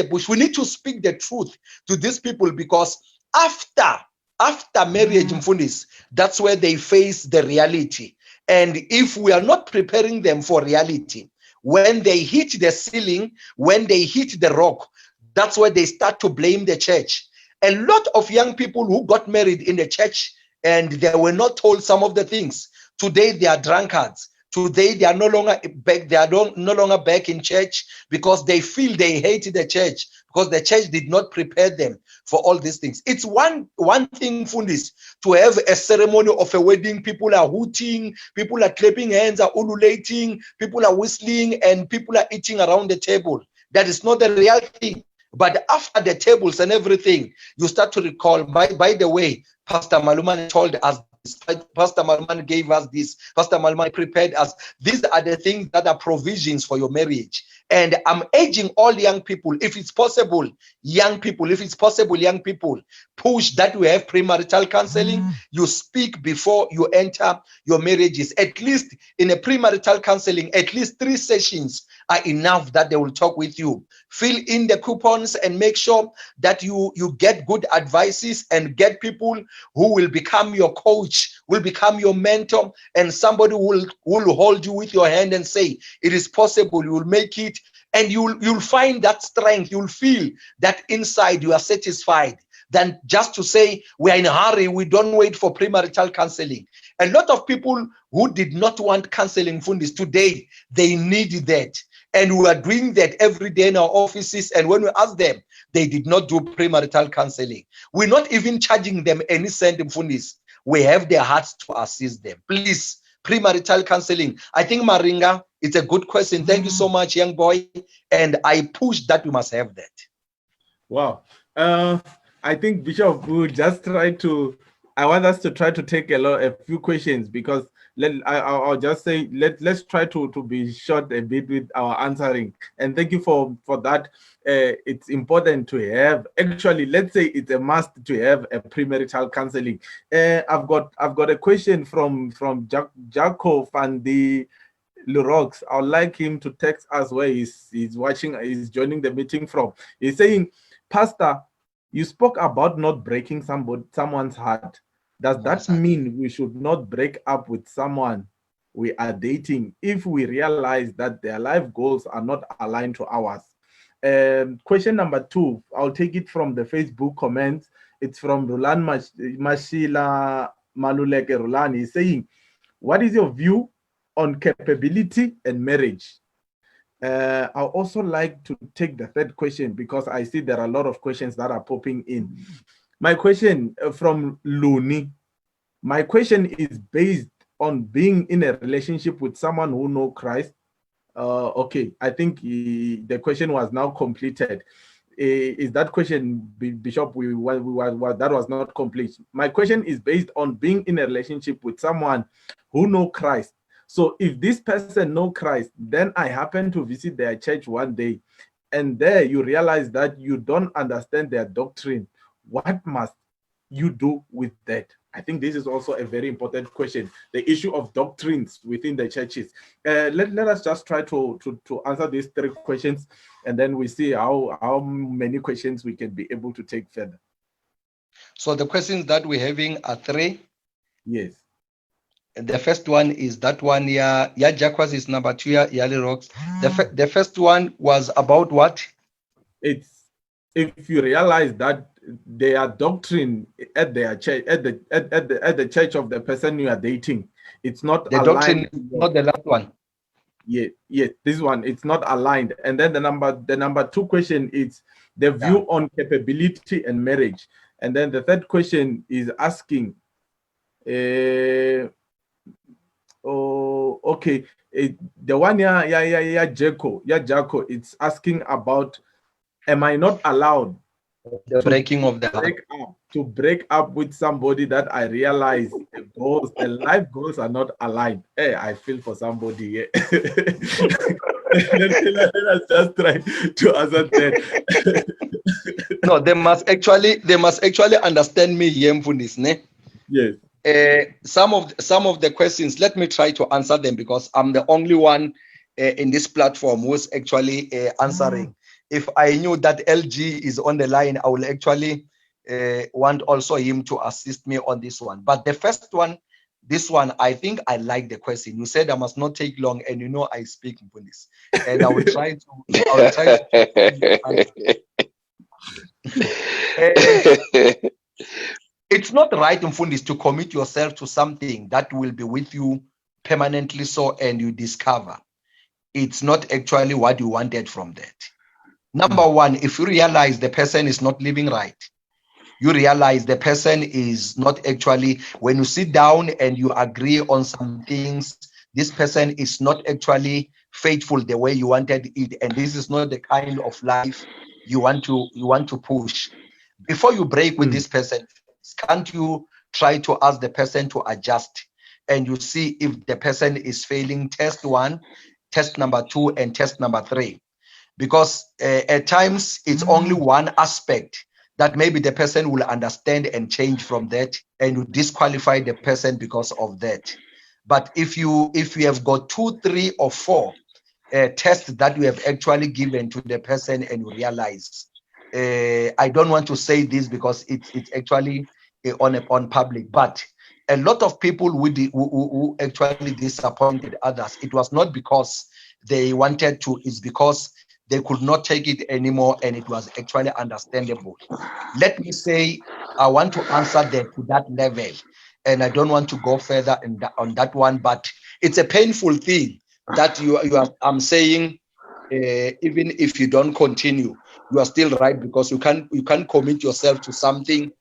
Speaker 2: bush. We need to speak the truth to these people, because after marriage, Mfundis, that's where they face the reality. And if we are not preparing them for reality, when they hit the ceiling, when they hit the rock, that's where they start to blame the church. A lot of young people who got married in the church and they were not told some of the things, today they are drunkards. Today they are no longer back. They are no longer back in church because they feel they hate the church, because the church did not prepare them for all these things. It's one thing, Fundis, to have a ceremony of a wedding. People are hooting, people are clapping hands, are ululating, people are whistling, and people are eating around the table. That is not the real thing. But after the tables and everything, you start to recall, by the way, Pastor Malomane told us, Pastor Malomane gave us this, Pastor Malomane prepared us. These are the things that are provisions for your marriage. And I'm urging all young people, if it's possible, young people, push that we have premarital counseling. You speak before you enter your marriages. At least in a premarital counseling, at least 3 sessions are enough that they will talk with you. Fill in the coupons and make sure that you get good advices and get people who will become your coach, will become your mentor, and somebody will hold you with your hand and say, it is possible, you will make it, and you'll find that strength. You'll feel that inside you are satisfied, than just to say, we are in a hurry, we don't wait for premarital counseling. A lot of people who did not want counseling, Fundis, today, they need that. And we are doing that every day in our offices. And when we ask them, they did not do premarital counseling. We're not even charging them any cent, Fundis. We have their hearts to assist them. Please, premarital counseling. I think, Maringa, it's a good question. Thank you so much, young boy. And I push that we must have that.
Speaker 1: Wow. I think Bishop will just I want us to try to take a few questions, because I'll just say, let's try to be short a bit with our answering. And thank you for that. It's important to have, actually, let's say it's a must to have a premarital counseling. I've got a question from Jaco and the Lurox. I would like him to text us where he's joining the meeting from. He's saying, Pastor, you spoke about not breaking someone's heart, Does that mean we should not break up with someone we are dating if we realize that their life goals are not aligned to ours? Question number 2, I'll take it from the Facebook comments. It's from Rulan Mashila Maluleke Rulan. He's saying, what is your view on capability and marriage? I also like to take the third question because I see there are a lot of questions that are popping in. My question from Luni. My question is based on being in a relationship with someone who knows Christ. Okay, I think the question was now completed. Is that question, Bishop? That was not complete. My question is based on being in a relationship with someone who knows Christ. So if this person knows Christ, then I happen to visit their church one day, and there you realize that you don't understand their doctrine. What must you do with that? I think this is also a very important question, the issue of doctrines within the churches. Let us just try to answer these 3 questions, and then we see how many questions we can be able to take further.
Speaker 2: So the questions that we're having are 3.
Speaker 1: Yes.
Speaker 2: The first one is that one, yeah, Jacques is number 2, yeah, Yali Rocks. The first one was about what?
Speaker 1: It's if you realize that their doctrine at their church, at the church of the person you are dating, it's not
Speaker 2: the
Speaker 1: aligned.
Speaker 2: Doctrine, not the last one.
Speaker 1: Yeah, this one, it's not aligned. And then the number 2 question is the view on capability and marriage. And then the third question is asking, okay, the one, Jaco, it's asking about, am I not allowed
Speaker 2: the breaking of the heart
Speaker 1: to break up with somebody that I realize the life goals are not aligned? Hey, I feel for somebody here. Let us just try to answer that.
Speaker 2: No, they must actually understand me, Yemfunis, ne?
Speaker 1: Yes.
Speaker 2: Some of the questions, let me try to answer them because I'm the only one in this platform who's actually answering. If I knew that LG is on the line, I will actually want also him to assist me on this one. But the first one, this one, I think I like the question. You said I must not take long, and you know I speak Mpunis. And I will try to it's not right, Mfundis, to commit yourself to something that will be with you permanently, so, and you discover it's not actually what you wanted from that. Number one, if you realize the person is not living right, you realize the person is not actually, when you sit down and you agree on some things, this person is not actually faithful the way you wanted it, and this is not the kind of life you want to push. Before you break with this person, can't you try to ask the person to adjust, and you see if the person is failing test 1, test number 2, and test number 3? Because at times it's only one aspect that maybe the person will understand and change from that, and you disqualify the person because of that. But if you have got 2, 3, or 4 tests that you have actually given to the person, and you realize, I don't want to say this because it's actually on public, but a lot of people who actually disappointed others, it was not because they wanted to, it's because they could not take it anymore, and it was actually understandable. Let me say, I want to answer that to that level, and I don't want to go further on that one, but it's a painful thing that I'm saying, even if you don't continue, you are still right, because you can't commit yourself to something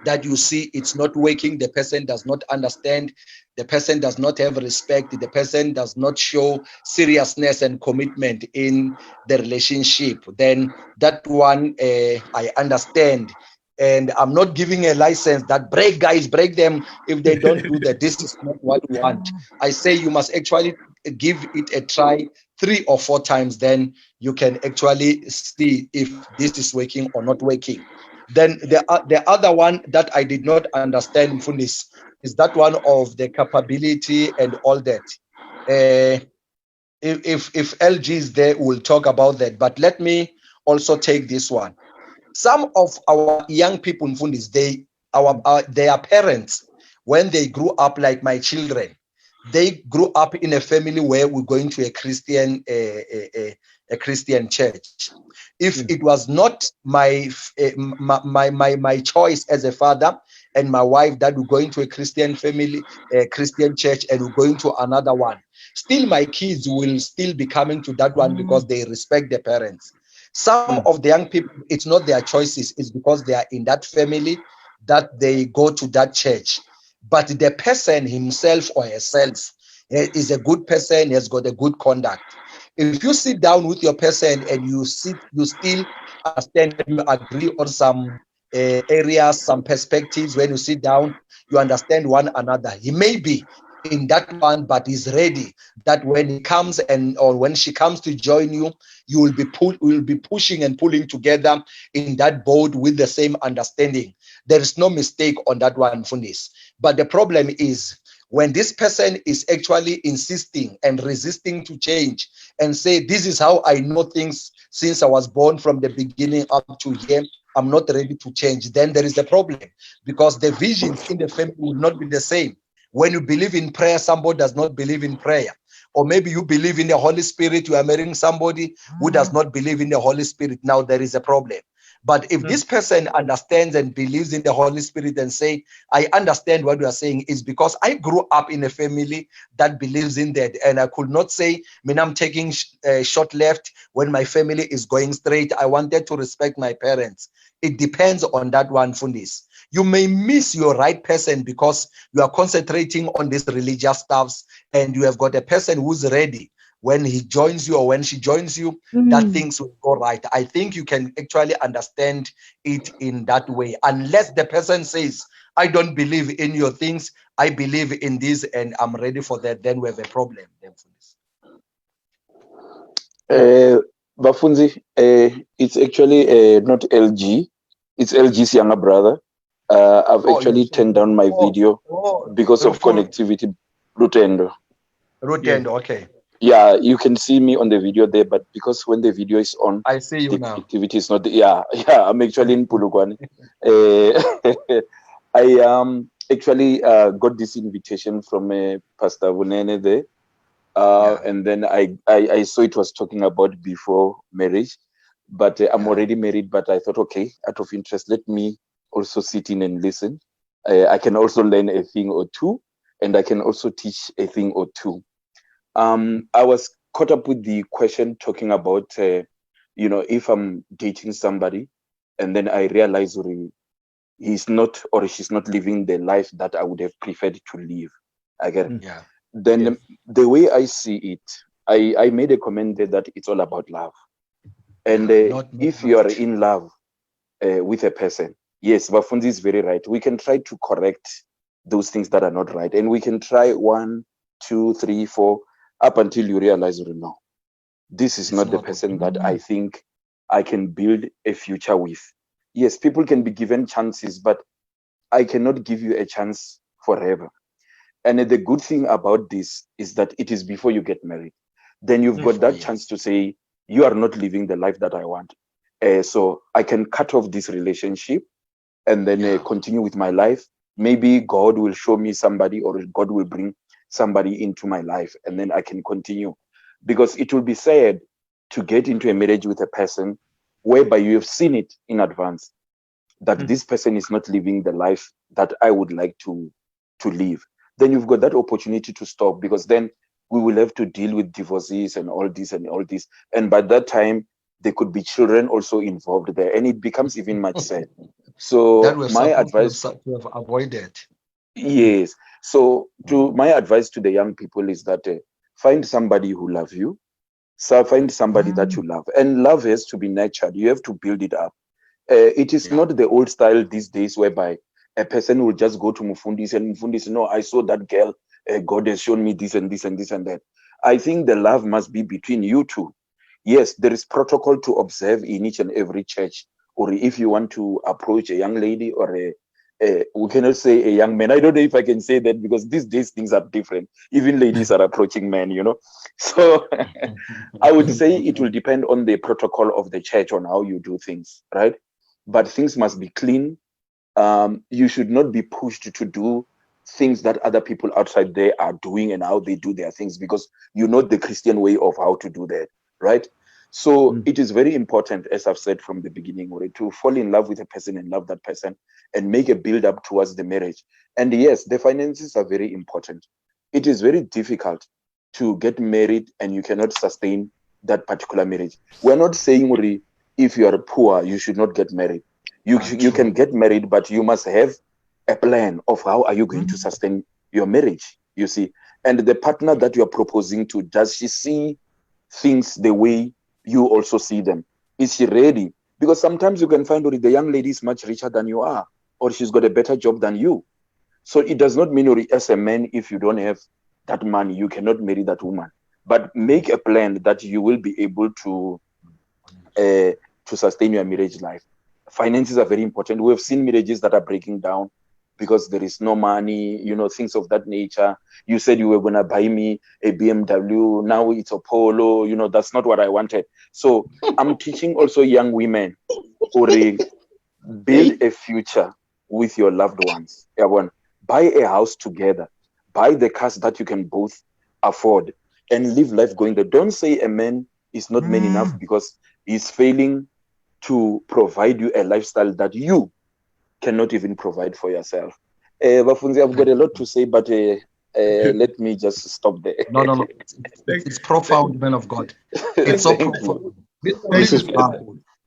Speaker 2: that you see it's not working. The person does not understand, the person does not have respect, the person does not show seriousness and commitment in the relationship. Then that one, I understand, and I'm not giving a license that break them if they don't do that. This is not what we want. I say you must actually give it a try 3 or 4 times, then you can actually see if this is working or not working. Then the other one that I did not understand, Funis, is that one of the capability and all that. If LG is there, we'll talk about that. But let me also take this one. Some of our young people, Funis, they are parents when they grew up like my children, they grew up in a family where we're going to a Christian church. If it was not my choice as a father and my wife that we're going to a Christian family, a Christian church, and we're going to another one, still my kids will still be coming to that one because they respect their parents. Some of the young people, it's not their choices, it's because they are in that family that they go to that church. But the person himself or herself is a good person, has got a good conduct. If you sit down with your person and you still understand that you agree on some areas, some perspectives. When you sit down, you understand one another. He may be in that one, but he's ready that when he comes or when she comes to join you, you will be pushing and pulling together in that boat with the same understanding. There is no mistake on that one, Funis. But the problem is when this person is actually insisting and resisting to change and say, this is how I know things since I was born from the beginning up to here, I'm not ready to change, then there is a problem, because the visions in the family will not be the same. When you believe in prayer, somebody does not believe in prayer. Or maybe you believe in the Holy Spirit, you are marrying somebody who does not believe in the Holy Spirit. Now there is a problem. But if this person understands and believes in the Holy Spirit and say, I understand what you are saying, is because I grew up in a family that believes in that. And I could not say, I'm taking a short left when my family is going straight. I wanted to respect my parents. It depends on that one, Fundis. You may miss your right person because you are concentrating on these religious stuffs and you have got a person who's ready. When he joins you or when she joins you, that things will go right. I think you can actually understand it in that way, unless the person says, I don't believe in your things, I believe in this and I'm ready for that, then we have a problem.
Speaker 3: Bafunzi, it's actually not LG, it's LG's younger brother. I've actually turned down my video because of connectivity. Rutendo.
Speaker 2: Okay.
Speaker 3: Yeah, you can see me on the video there, but because when the video is on,
Speaker 2: I see you
Speaker 3: the
Speaker 2: now.
Speaker 3: connectivity is not. Yeah, I'm actually in Pulukwane. I actually got this invitation from Pastor Vunene there, and then I saw it was talking about before marriage, but I'm already married. But I thought, okay, out of interest, let me also sit in and listen. I can also learn a thing or two, and I can also teach a thing or two. I was caught up with the question talking about, if I'm dating somebody and then I realize he's not or she's not living the life that I would have preferred to live. Again, then the way I see it, I made a comment there that it's all about love. And if you are in love with a person, yes, Bafunzi is very right. We can try to correct those things that are not right. And we can try 1, 2, 3, 4, up until you realize, no, this is not the person that I think I can build a future with. Yes, people can be given chances, but I cannot give you a chance forever. And the good thing about this is that it is before you get married. Then you've got that chance to say, you are not living the life that I want. So I can cut off this relationship and then continue with my life. Maybe God will show me somebody, or God will bring somebody into my life, and then I can continue. Because it will be sad to get into a marriage with a person whereby you have seen it in advance that this person is not living the life that I would like to live. Then you've got that opportunity to stop, because then we will have to deal with divorces and all this and all this. And by that time, there could be children also involved there, and it becomes even much sad. So my advice
Speaker 2: to have avoided.
Speaker 3: Yes. So my advice to the young people is that find somebody who loves you. So find somebody that you love, and love has to be nurtured. You have to build it up. It is not the old style these days whereby a person will just go to Mufundis and Mufundis, no, I saw that girl. God has shown me this and this and this and that. I think the love must be between you two. Yes, there is protocol to observe in each and every church. Or if you want to approach a young lady or we cannot say a young man. I don't know if I can say that, because these days things are different. Even ladies are approaching men, So I would say it will depend on the protocol of the church on how you do things, right? But things must be clean. You should not be pushed to do things that other people outside there are doing and how they do their things, because you know the Christian way of how to do that, right? So it is very important, as I've said from the beginning, right, to fall in love with a person and love that person and make a build up towards the marriage. And yes, the finances are very important. It is very difficult to get married and you cannot sustain that particular marriage. We're not saying, Uri, if you are poor, you should not get married. You can get married, but you must have a plan of how are you going to sustain your marriage, you see. And the partner that you are proposing to, does she see things the way you also see them? Is she ready? Because sometimes you can find that the young lady is much richer than you are, or she's got a better job than you. So it does not mean, as a man, if you don't have that money, you cannot marry that woman. But make a plan that you will be able to sustain your marriage life. Finances are very important. We have seen marriages that are breaking down because there is no money, you know, things of that nature. You said you were going to buy me a BMW. Now it's a Polo. You know, that's not what I wanted. So I'm teaching also young women to build a future with your loved ones. Everyone, buy a house together. Buy the cars that you can both afford and live life going there. Don't say a man is not man enough because he's failing to provide you a lifestyle that you cannot even provide for yourself. Bafunzi, I've got a lot to say, but let me just stop there.
Speaker 2: No. It's profound, man of God. It's so profound.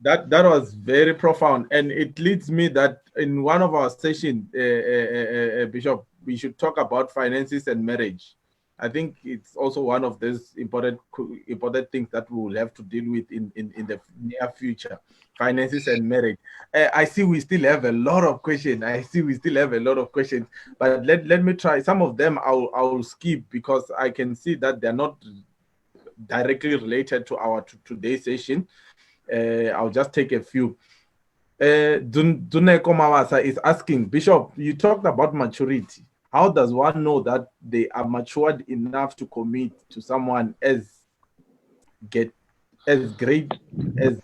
Speaker 1: That was very profound, and it leads me that in one of our sessions, Bishop, we should talk about finances and marriage. I think it's also one of those important things that we will have to deal with in the near future. Finances and marriage. I see we still have a lot of questions. But let me try. Some of them I'll skip because I can see that they're not directly related to our today's session. I'll just take a few. Duneko Mawasa is asking, Bishop, you talked about maturity. How does one know that they are matured enough to commit to someone as great as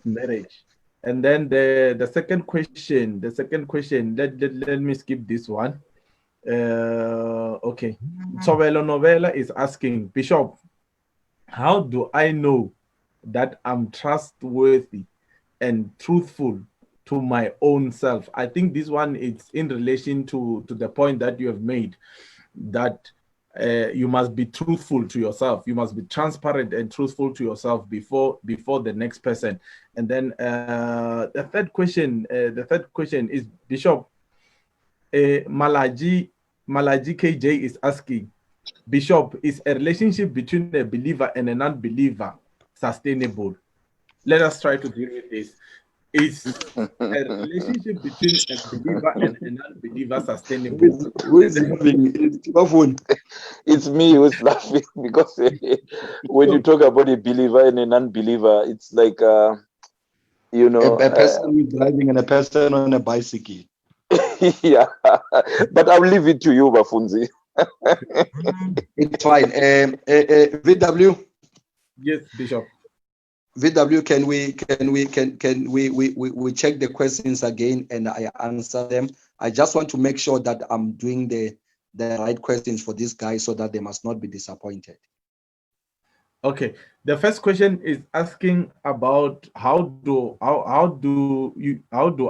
Speaker 1: marriage? And then the second question, let me skip this one. Okay. Sobelo Novella is asking, Bishop, how do I know that I'm trustworthy and truthful to my own self? I think this one is in relation to the point that you have made, that you must be truthful to yourself. You must be transparent and truthful to yourself before the next person. And then the third question is, Bishop, Malaji KJ is asking, Bishop, is a relationship between a believer and a non-believer sustainable? Let us try to deal with this. Is a relationship between a believer and a non-believer sustainable?
Speaker 2: Who is laughing?
Speaker 3: It's me who's laughing because when you talk about a believer and a non-believer, it's like, you know,
Speaker 2: a person who's driving and a person on a bicycle.
Speaker 3: Yeah, but I'll leave it to you, Bafunzi.
Speaker 2: It's fine. VW.
Speaker 1: Yes, Bishop.
Speaker 2: VW, can we check the questions again and I answer them? I just want to make sure that I'm doing the right questions for this guy so that they must not be disappointed.
Speaker 1: Okay. The first question is asking about how do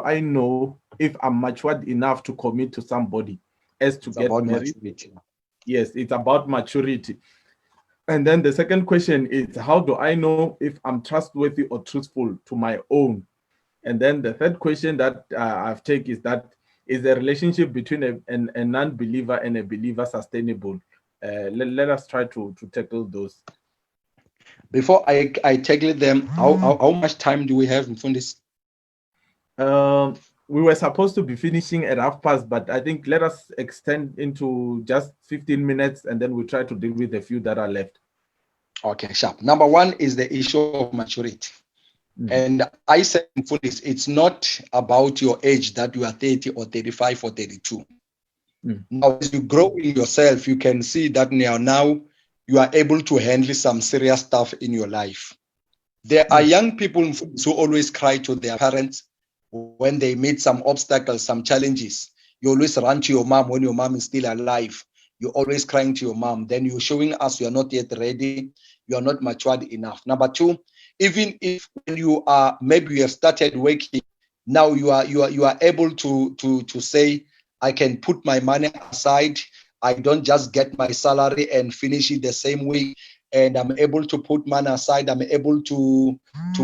Speaker 1: I know if I'm matured enough to commit to somebody as to get married? Maturity. Yes, it's about maturity. And then the second question is, how do I know if I'm trustworthy or truthful to my own? And then the third question that I've taken is that, is the relationship between a non-believer and a believer sustainable? Let us try to tackle those.
Speaker 2: Before I tackle them, how much time do we have in this?
Speaker 1: We were supposed to be finishing at past, but I think let us extend into just 15 minutes and then we'll try to deal with the few that are left.
Speaker 2: Okay, sharp. Number one is the issue of maturity. And I said, it's not about your age that you are 30 or 35 or 32. Now, as you grow in yourself, you can see that now you are able to handle some serious stuff in your life. There are young people who always cry to their parents when they meet some obstacles, some challenges. You always run to your mom when your mom is still alive. You're always crying to your mom. Then you're showing us you are not yet ready. You are not matured enough. Number two, even if when you are, maybe you have started working, now you are able to say, I can put my money aside. I don't just get my salary and finish it the same week. And I'm able to put money aside. I'm able to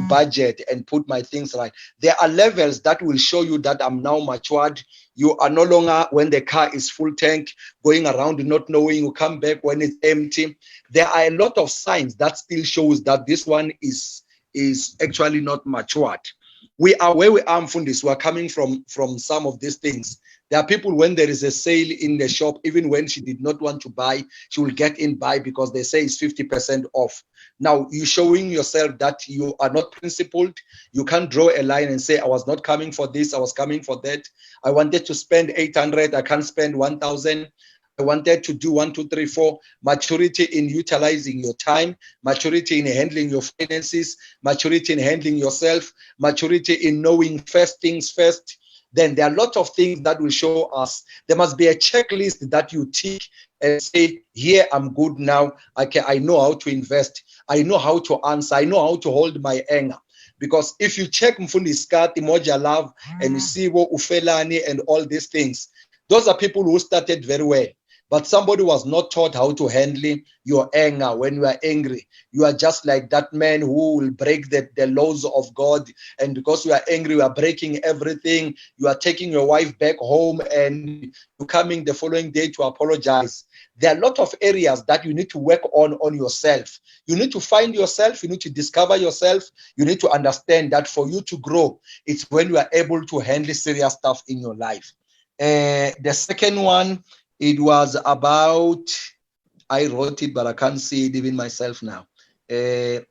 Speaker 2: budget and put my things right. There are levels that will show you that I'm now matured. You are no longer, when the car is full tank, going around not knowing, you come back when it's empty. There are a lot of signs that still shows that this one is actually not matured. We are where we are from this. We are coming from some of these things. There are people, when there is a sale in the shop, even when she did not want to buy, she will get in buy because they say it's 50% off. Now, you're showing yourself that you are not principled. You can't draw a line and say, I was not coming for this, I was coming for that. I wanted to spend 800, I can't spend 1,000. I wanted to do 1, 2, 3, 4. Maturity in utilizing your time, maturity in handling your finances, maturity in handling yourself, maturity in knowing first things first. Then there are a lot of things that will show us. There must be a checklist that you tick and say, here I'm good now. I know how to invest. I know how to answer. I know how to hold my anger. Because if you check Mfundi Skat, Moja Love, and you see Ufelani and all these things, those are people who started very well. But somebody was not taught how to handle your anger. When you are angry, you are just like that man who will break the laws of God. And because you are angry, you are breaking everything. You are taking your wife back home and you're coming the following day to apologize. There are a lot of areas that you need to work on yourself. You need to find yourself. You need to discover yourself. You need to understand that for you to grow, it's when you are able to handle serious stuff in your life. The second one, it was about, I wrote it, but I can't see it even myself now. The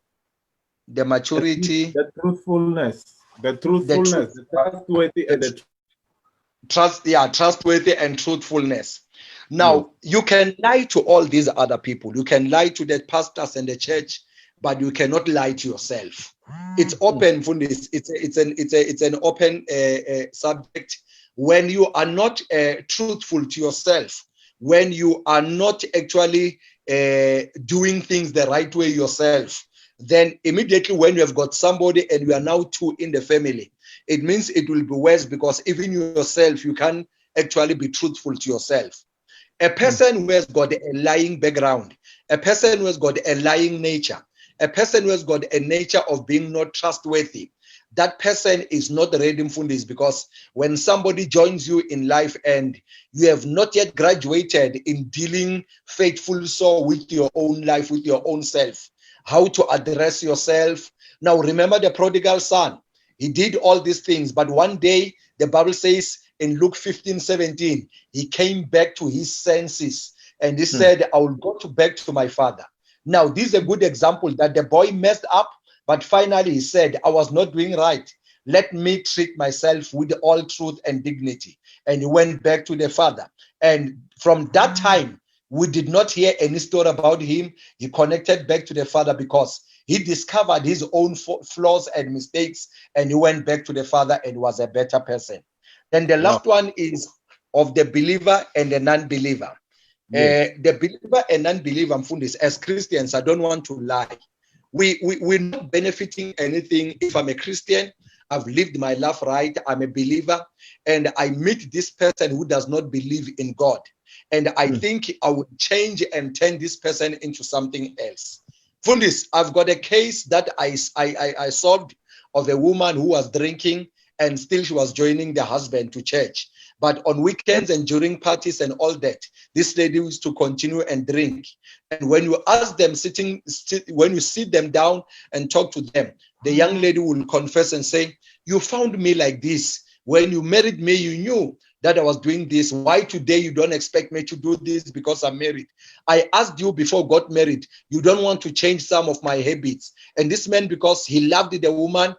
Speaker 2: maturity.
Speaker 1: The truthfulness. The trustworthy and the
Speaker 2: trustworthy and truthfulness. Now, you can lie to all these other people. You can lie to the pastors and the church, but you cannot lie to yourself. It's open for this. It's an open subject. When you are not truthful to yourself, when you are not actually doing things the right way yourself, then immediately when you have got somebody and you are now two in the family, it means it will be worse, because even yourself, you can actually be truthful to yourself. A person who has got a lying background, a person who has got a lying nature, a person who has got a nature of being not trustworthy, that person is not ready for this, because when somebody joins you in life and you have not yet graduated in dealing faithful so with your own life, with your own self, how to address yourself. Now, remember the prodigal son. He did all these things, but one day, the Bible says in Luke 15:17, he came back to his senses and he said, I will go back to my father. Now, this is a good example that the boy messed up, but finally he said, I was not doing right. Let me treat myself with all truth and dignity. And he went back to the father. And from that time, we did not hear any story about him. He connected back to the father because he discovered his own flaws and mistakes, and he went back to the father and was a better person. Then the last one is of the believer and the non-believer. The believer and non-believer, as Christians, I don't want to lie. We're not benefiting anything. If I'm a Christian, I've lived my life right, I'm a believer, and I meet this person who does not believe in God. And I think I would change and turn this person into something else. Fundis, I've got a case that I solved of a woman who was drinking and still she was joining the husband to church. But on weekends and during parties and all that, this lady used to continue and drink. And when you ask them when you sit them down and talk to them, the young lady will confess and say, you found me like this. When you married me, you knew that I was doing this. Why today you don't expect me to do this because I'm married? I asked you before got married, you don't want to change some of my habits. And this man, because he loved the woman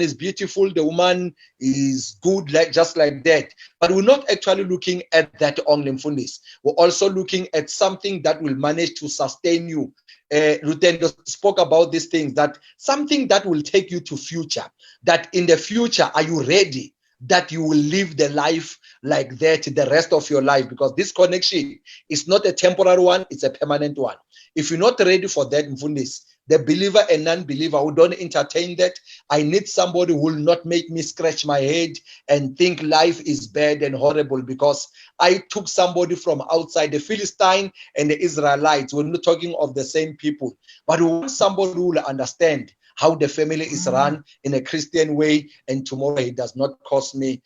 Speaker 2: is beautiful, the woman is good, just like that. But we're not actually looking at that only, Mfundis. We're also looking at something that will manage to sustain you. Rutendo spoke about these things, that something that will take you to future, that in the future, are you ready? that you will live the life like that the rest of your life, because this connection is not a temporary one, it's a permanent one. If you're not ready for that, Mfundisi, the believer and non-believer who don't entertain that, I need somebody who will not make me scratch my head and think life is bad and horrible because I took somebody from outside. The Philistine and the Israelites, we're not talking of the same people, but we want somebody who will understand how the family is run in a Christian way, and tomorrow it does not cost me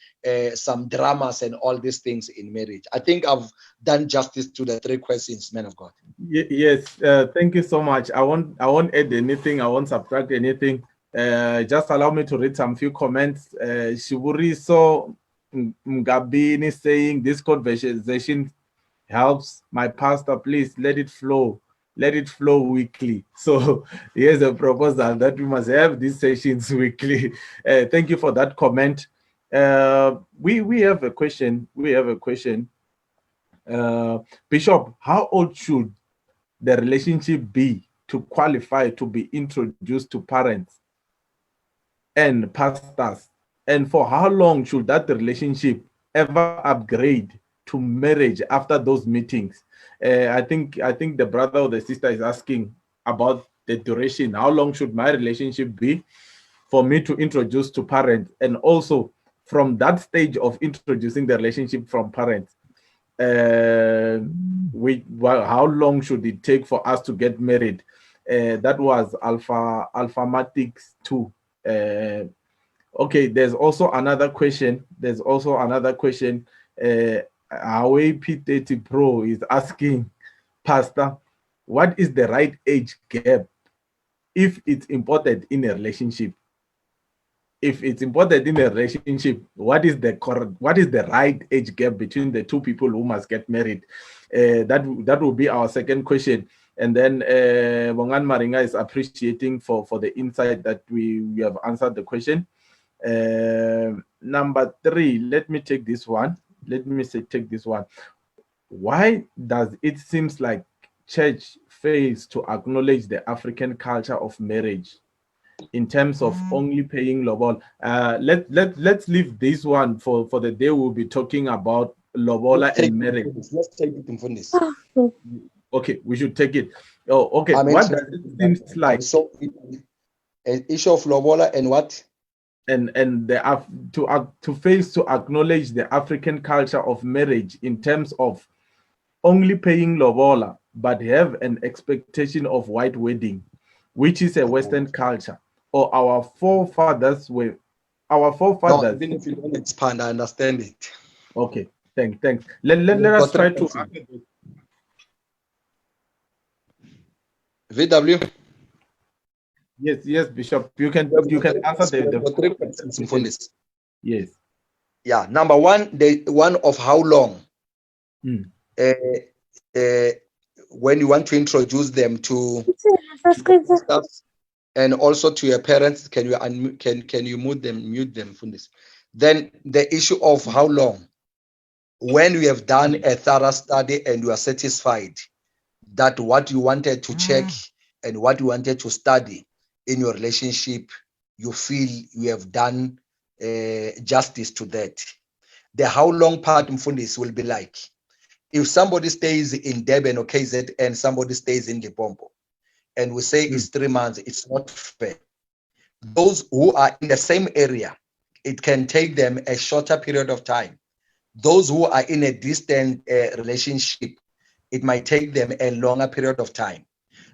Speaker 2: some dramas and all these things in marriage. I think I've done justice to the 3 questions, man of God.
Speaker 1: Yes, thank you so much. I won't add anything. I won't subtract anything. Just allow me to read some few comments. Shiburiso Mgabini saying this conversation helps my pastor. Please let it flow. Let it flow weekly. So here's a proposal that we must have these sessions weekly. Thank you for that comment. We have a question. We have a question. Bishop, how old should the relationship be to qualify to be introduced to parents and pastors? And for how long should that relationship ever upgrade to marriage after those meetings? I think the brother or the sister is asking about the duration. How long should my relationship be for me to introduce to parents? And also from that stage of introducing the relationship from parents, how long should it take for us to get married? That was Alphamatics 2. Okay, there's also another question. Huawei P30 Pro is asking, Pastor, what is the right age gap if it's important in a relationship? If it's important in a relationship, what is the right age gap between the two people who must get married? That will be our second question. And then Bongan Maringa is appreciating for the insight that we have answered the question. Number 3, let me take this one. Why does it seems like church fails to acknowledge the African culture of marriage in terms of only paying lobola? Let's leave this one for the day. We'll be talking about lobola and marriage.
Speaker 2: Let's take it in this.
Speaker 1: Okay, we should take it. Oh, okay. What does it seems like?
Speaker 2: So, an issue of lobola and what?
Speaker 1: And to face to acknowledge the African culture of marriage in terms of only paying lobola, but have an expectation of white wedding, which is a Western culture. Or our forefathers were
Speaker 2: No, even if you don't expand, I understand it.
Speaker 1: Okay, thanks. Let us try to answer this.
Speaker 2: VW.
Speaker 1: Yes, Bishop. You can answer the
Speaker 2: 3 questions for this.
Speaker 1: Yes.
Speaker 2: Yeah. Number 1, the one of how long. When you want to introduce them to and also to your parents, can you mute them from this? Then the issue of how long. When you have done a thorough study and you are satisfied that what you wanted to check and what you wanted to study in your relationship, you feel you have done justice to that. The how long part, Mfundisi, will be like, if somebody stays in Durban or KZN and somebody stays in Limpopo, and we say it's 3 months, it's not fair. Those who are in the same area, it can take them a shorter period of time. Those who are in a distant relationship, it might take them a longer period of time.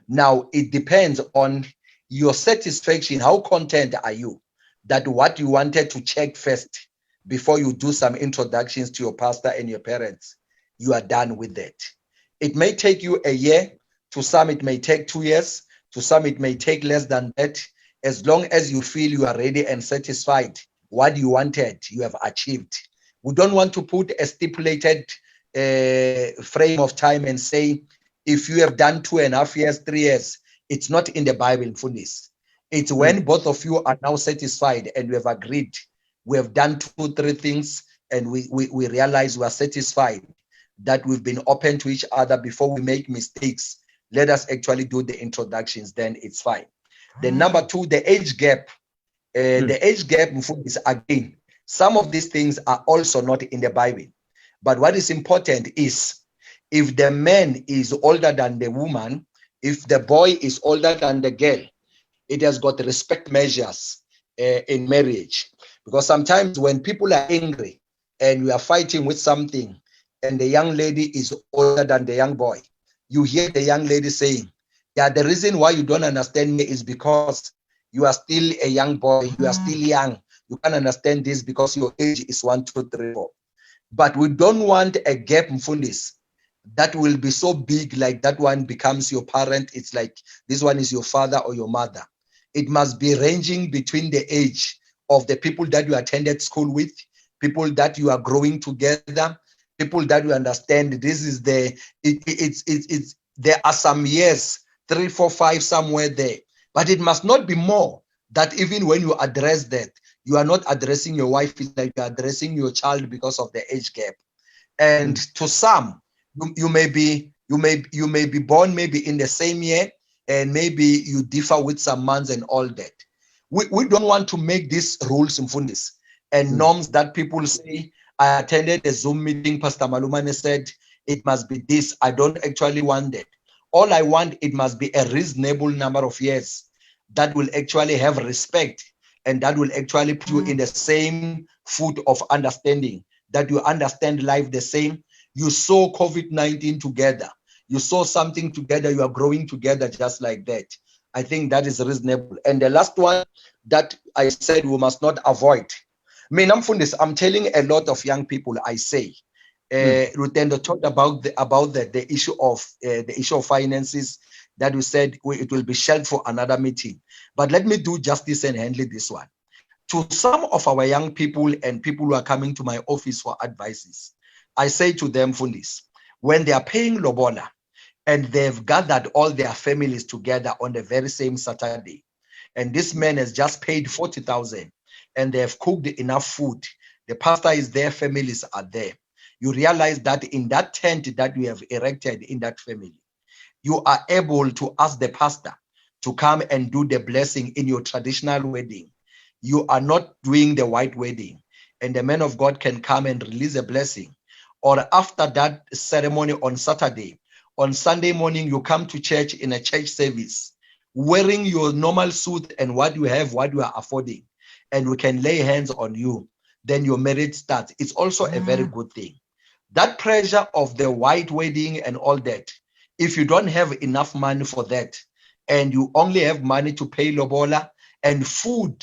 Speaker 2: Now, it depends on your satisfaction. How content are you that what you wanted to check first before you do some introductions to your pastor and your parents, you are done with that. It may take you a year. To some, it may take 2 years. To some, it may take less than that. As long as you feel you are ready and satisfied, what you wanted, you have achieved. We don't want to put a stipulated frame of time and say, if you have done 2.5 years, 3 years, it's not in the Bible, Mfundisi. It's when both of you are now satisfied and we have agreed, we have done 2, 3 things, and we realize we are satisfied that we've been open to each other before we make mistakes. Let us actually do the introductions, then it's fine. Then number 2, the age gap. The age gap is again, Some of these things are also not in the Bible. But what is important is, if the man is older than the woman, if the boy is older than the girl, it has got respect measures in marriage. Because sometimes when people are angry and we are fighting with something, and the young lady is older than the young boy, you hear the young lady saying, yeah, the reason why you don't understand me is because you are still a young boy, you are still young, you can't understand this because your age is 1, 2, 3, 4. But we don't want a gap, Mfundis, that will be so big, like that one becomes your parent. It's like this one is your father or your mother. It must be ranging between the age of the people that you attended school with, people that you are growing together, people that you understand. This is there are some years, 3, 4, 5, somewhere there, but it must not be more. That even when you address that, you are not addressing your wife, it's like you're addressing your child because of the age gap. And to some, you may be born maybe in the same year, and maybe you differ with some months and all that. We don't want to make these rules, Mfundis, and norms that people say. I attended a Zoom meeting, Pastor Malomane said it must be this. I don't actually want that. All I want, it must be a reasonable number of years that will actually have respect, and that will actually put you in the same foot of understanding, that you understand life the same. You saw COVID-19 together. You saw something together. You are growing together just like that. I think that is reasonable. And the last one that I said we must not avoid. I'm telling a lot of young people, I say, Rutendo talked about the issue of finances, that we said it will be shelved for another meeting. But let me do justice and handle this one. To some of our young people and people who are coming to my office for advices, I say to them, Fundis, when they are paying Lobola and they've gathered all their families together on the very same Saturday, and this man has just paid 40,000 and they have cooked enough food, the pastor is there, families are there. You realize that in that tent that we have erected in that family, you are able to ask the pastor to come and do the blessing in your traditional wedding. You are not doing the white wedding, and the man of God can come and release a blessing. Or after that ceremony on Saturday, on Sunday morning, you come to church in a church service, wearing your normal suit and what you have, what you are affording, and we can lay hands on you. Then your marriage starts. It's also a very good thing. That pressure of the white wedding and all that, if you don't have enough money for that, and you only have money to pay lobola, and food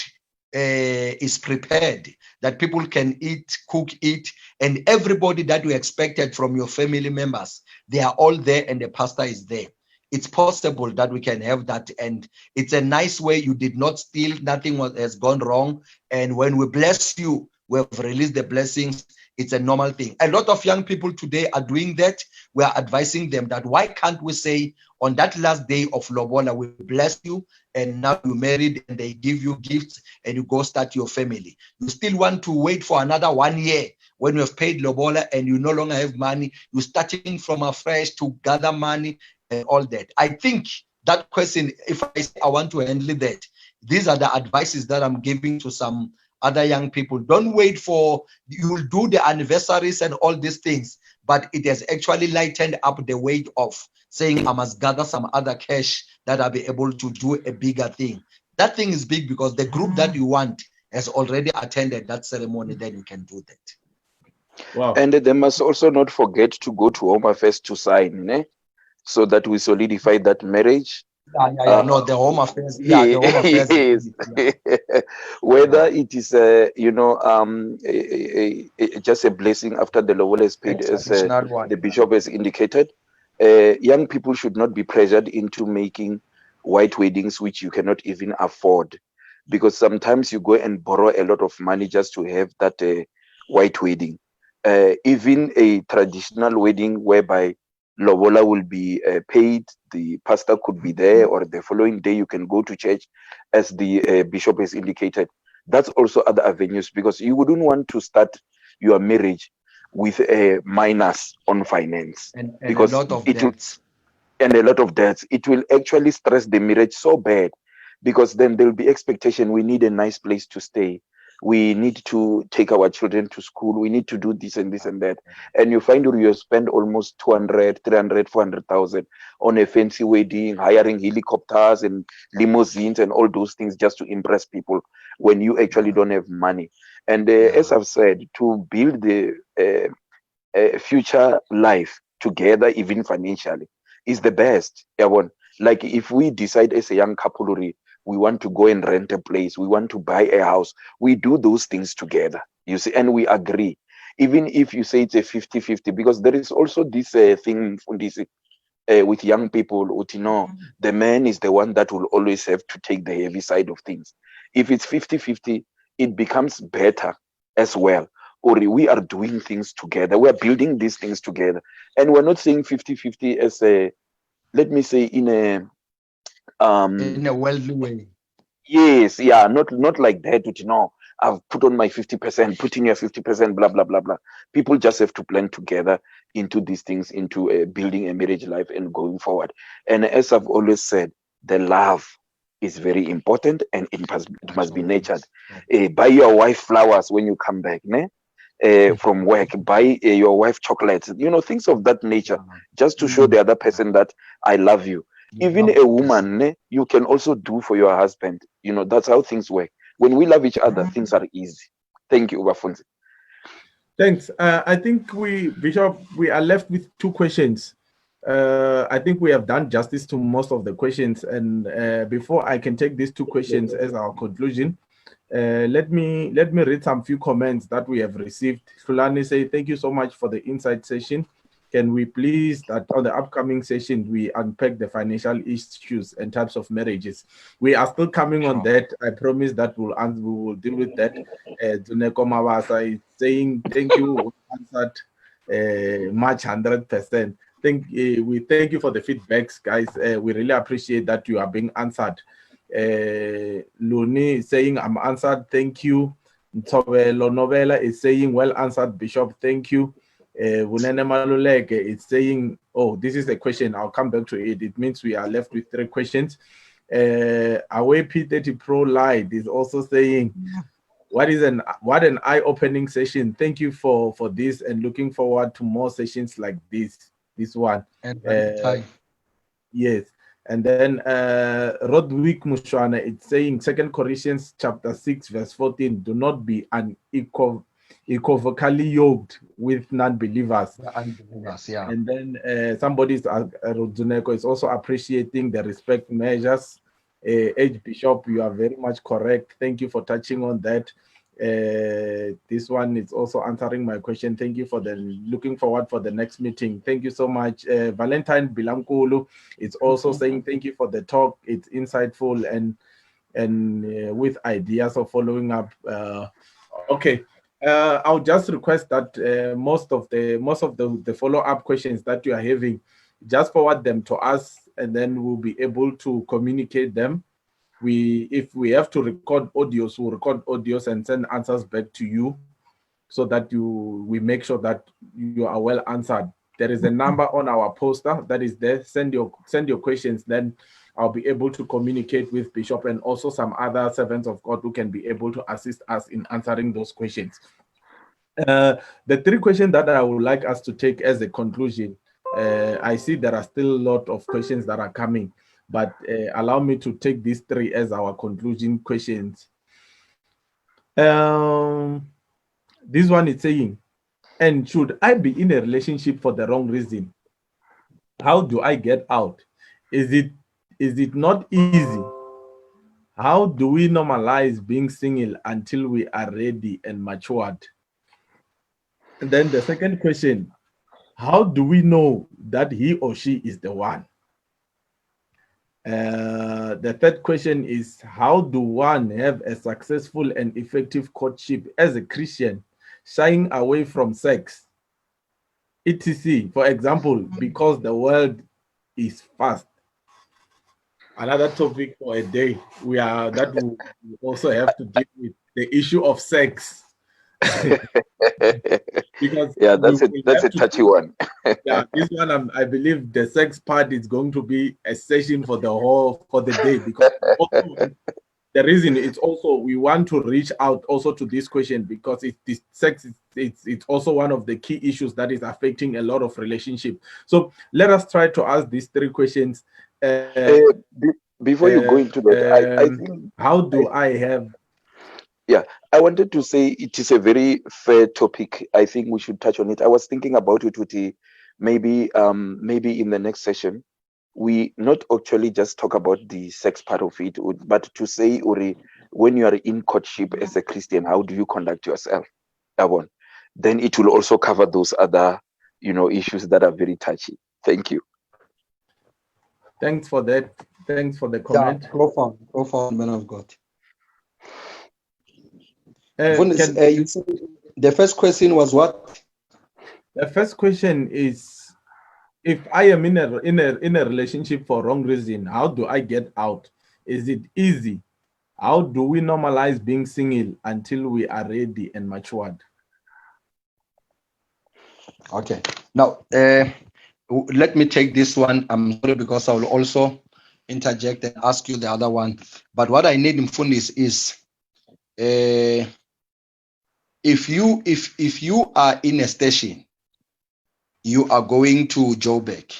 Speaker 2: is prepared that people can eat, cook, eat, and everybody that you expected from your family members, they are all there and the pastor is there. It's possible that we can have that, and it's a nice way. You did not steal, nothing has gone wrong, and when we bless you, we have released the blessings. It's a normal thing. A lot of young people today are doing that. We are advising them that why can't we say on that last day of Lobola, we bless you, and now you married and they give you gifts and you go start your family. You still want to wait for another 1 year when you have paid Lobola and you no longer have money. You're starting from afresh to gather money and all that. I think that question, if I say I want to handle that, these are the advices that I'm giving to some other young people. Don't wait for, you will do the anniversaries and all these things, but it has actually lightened up the weight of saying I must gather some other cash that I'll be able to do a bigger thing. That thing is big because the group that you want has already attended that ceremony. Then you can do that.
Speaker 1: Wow.
Speaker 3: And they must also not forget to go to Home Affairs to sign, so that we solidify that marriage.
Speaker 2: No, the Home Affairs. Yeah, the Home Affairs.
Speaker 3: Yes. Whether it is just a blessing after the lobola is paid, as the bishop has indicated. Young people should not be pressured into making white weddings which you cannot even afford, because sometimes you go and borrow a lot of money just to have that white wedding. Even a traditional wedding whereby lobola will be paid, the pastor could be there, or the following day you can go to church, as the bishop has indicated. That's also other avenues, because you wouldn't want to start your marriage with a minus on finance,
Speaker 2: and
Speaker 3: because
Speaker 2: a lot of debts.
Speaker 3: And a lot of debts. It will actually stress the marriage so bad, because then there will be expectation. We need a nice place to stay. we need to take our children to school, we need to do this and this and that. And you find you spend almost 200, 300, 400,000 on a fancy wedding, hiring helicopters and limousines and all those things just to impress people when you actually don't have money. And as I've said, to build the future life together, even financially, is the best. Like if we decide as a young couple, we want to go and rent a place, we want to buy a house, we do those things together, you see, and we agree. Even if you say it's a 50-50, because there is also this thing from this with young people, the man is the one that will always have to take the heavy side of things. If it's 50-50, it becomes better as well. Or we are doing things together, we are building these things together, and we're not saying 50-50 as a, let me say, in a
Speaker 2: worldly way.
Speaker 3: Yes, yeah, not like that. I've put on my 50%, put in your 50%, blah blah blah blah. People just have to plan together into these things, into building a marriage life and going forward. And as I've always said, the love is very important, and it must be nurtured. Buy your wife flowers when you come back, ne? From work. Buy your wife chocolates. Things of that nature, just to show the other person that I love you. Even a woman, you can also do for your husband. That's how things work. When we love each other, things are easy. Thank you, Bafunzi.
Speaker 1: Thanks. I think Bishop, we are left with 2 questions. I think we have done justice to most of the questions. And before I can take these 2 questions as our conclusion, let me read some few comments that we have received. Fulani say, thank you so much for the insight session. Can we please that on the upcoming session we unpack the financial issues and types of marriages? We are still coming on that. I promise that we will deal with that. Duneko Mawasa is saying thank you, answered much 100%. We thank you for the feedbacks, guys. We really appreciate that you are being answered. Luni is saying I'm answered, thank you. Ntobelo Novella is saying well answered, Bishop, thank you. Wunene Maluleke is saying, oh, this is a question, I'll come back to it. It means we are left with 3 questions. Away P30 Pro Light is also saying, what an eye-opening session. Thank you for this, and looking forward to more sessions like this one. Yes. And then Rodwick Mushwana, it's saying 2 Corinthians chapter 6 verse 14, do not be unequivocally yoked with non-believers. And then somebody Roduneko is also appreciating the respect measures. H Bishop, you are very much correct. Thank you for touching on that. This one is also answering my question. Thank you for looking forward for the next meeting. Thank you so much. Valentine Bilankulu is also saying thank you for the talk. It's insightful and with ideas of following up. Okay. I'll just request that most of the follow-up questions that you are having, just forward them to us, and then we'll be able to communicate them. If we have to record audios, we'll record audios and send answers back to you, so that we make sure that you are well answered. There is a number on our poster that is there. Send your questions, then I'll be able to communicate with Bishop and also some other servants of God who can be able to assist us in answering those questions. The 3 questions that I would like us to take as a conclusion, I see there are still a lot of questions that are coming, but allow me to take these 3 as our conclusion questions. This one is saying, and should I be in a relationship for the wrong reason? How do I get out? Is it not easy? How do we normalize being single until we are ready and matured? And then the second question, how do we know that he or she is the one? The third question is, how do one have a successful and effective courtship as a Christian, shying away from sex, etc.? For example, because the world is fast. Another topic for a day. We also have to deal with the issue of sex. Because
Speaker 3: that's a touchy one.
Speaker 1: Yeah, this one I believe the sex part is going to be a session for the day, because the reason it's also we want to reach out also to this question because sex it's also one of the key issues that is affecting a lot of relationship. So let us try to ask these three questions.
Speaker 3: Before you go into that, I think
Speaker 1: how do I have
Speaker 3: yeah, I wanted to say it is a very fair topic. I think we should touch on it. I was thinking about it with maybe in the next session we not actually just talk about the sex part of it, but to say, Uri, when you are in courtship as a Christian, how do you conduct yourself? Avon. Then it will also cover those other, issues that are very touchy. Thank you.
Speaker 1: Thanks for that. Thanks for the
Speaker 2: Yeah,
Speaker 1: comment.
Speaker 2: go on, man of God.
Speaker 1: You
Speaker 2: said the first question was what?
Speaker 1: The first question is, if I am in a relationship for wrong reason, how do I get out? Is it easy? How do we normalize being single until we are ready and matured?
Speaker 2: Okay. Now, let me take this one. I'm sorry because I will also interject and ask you the other one. But what I need in phone is if you are in a station, you are going to Joburg,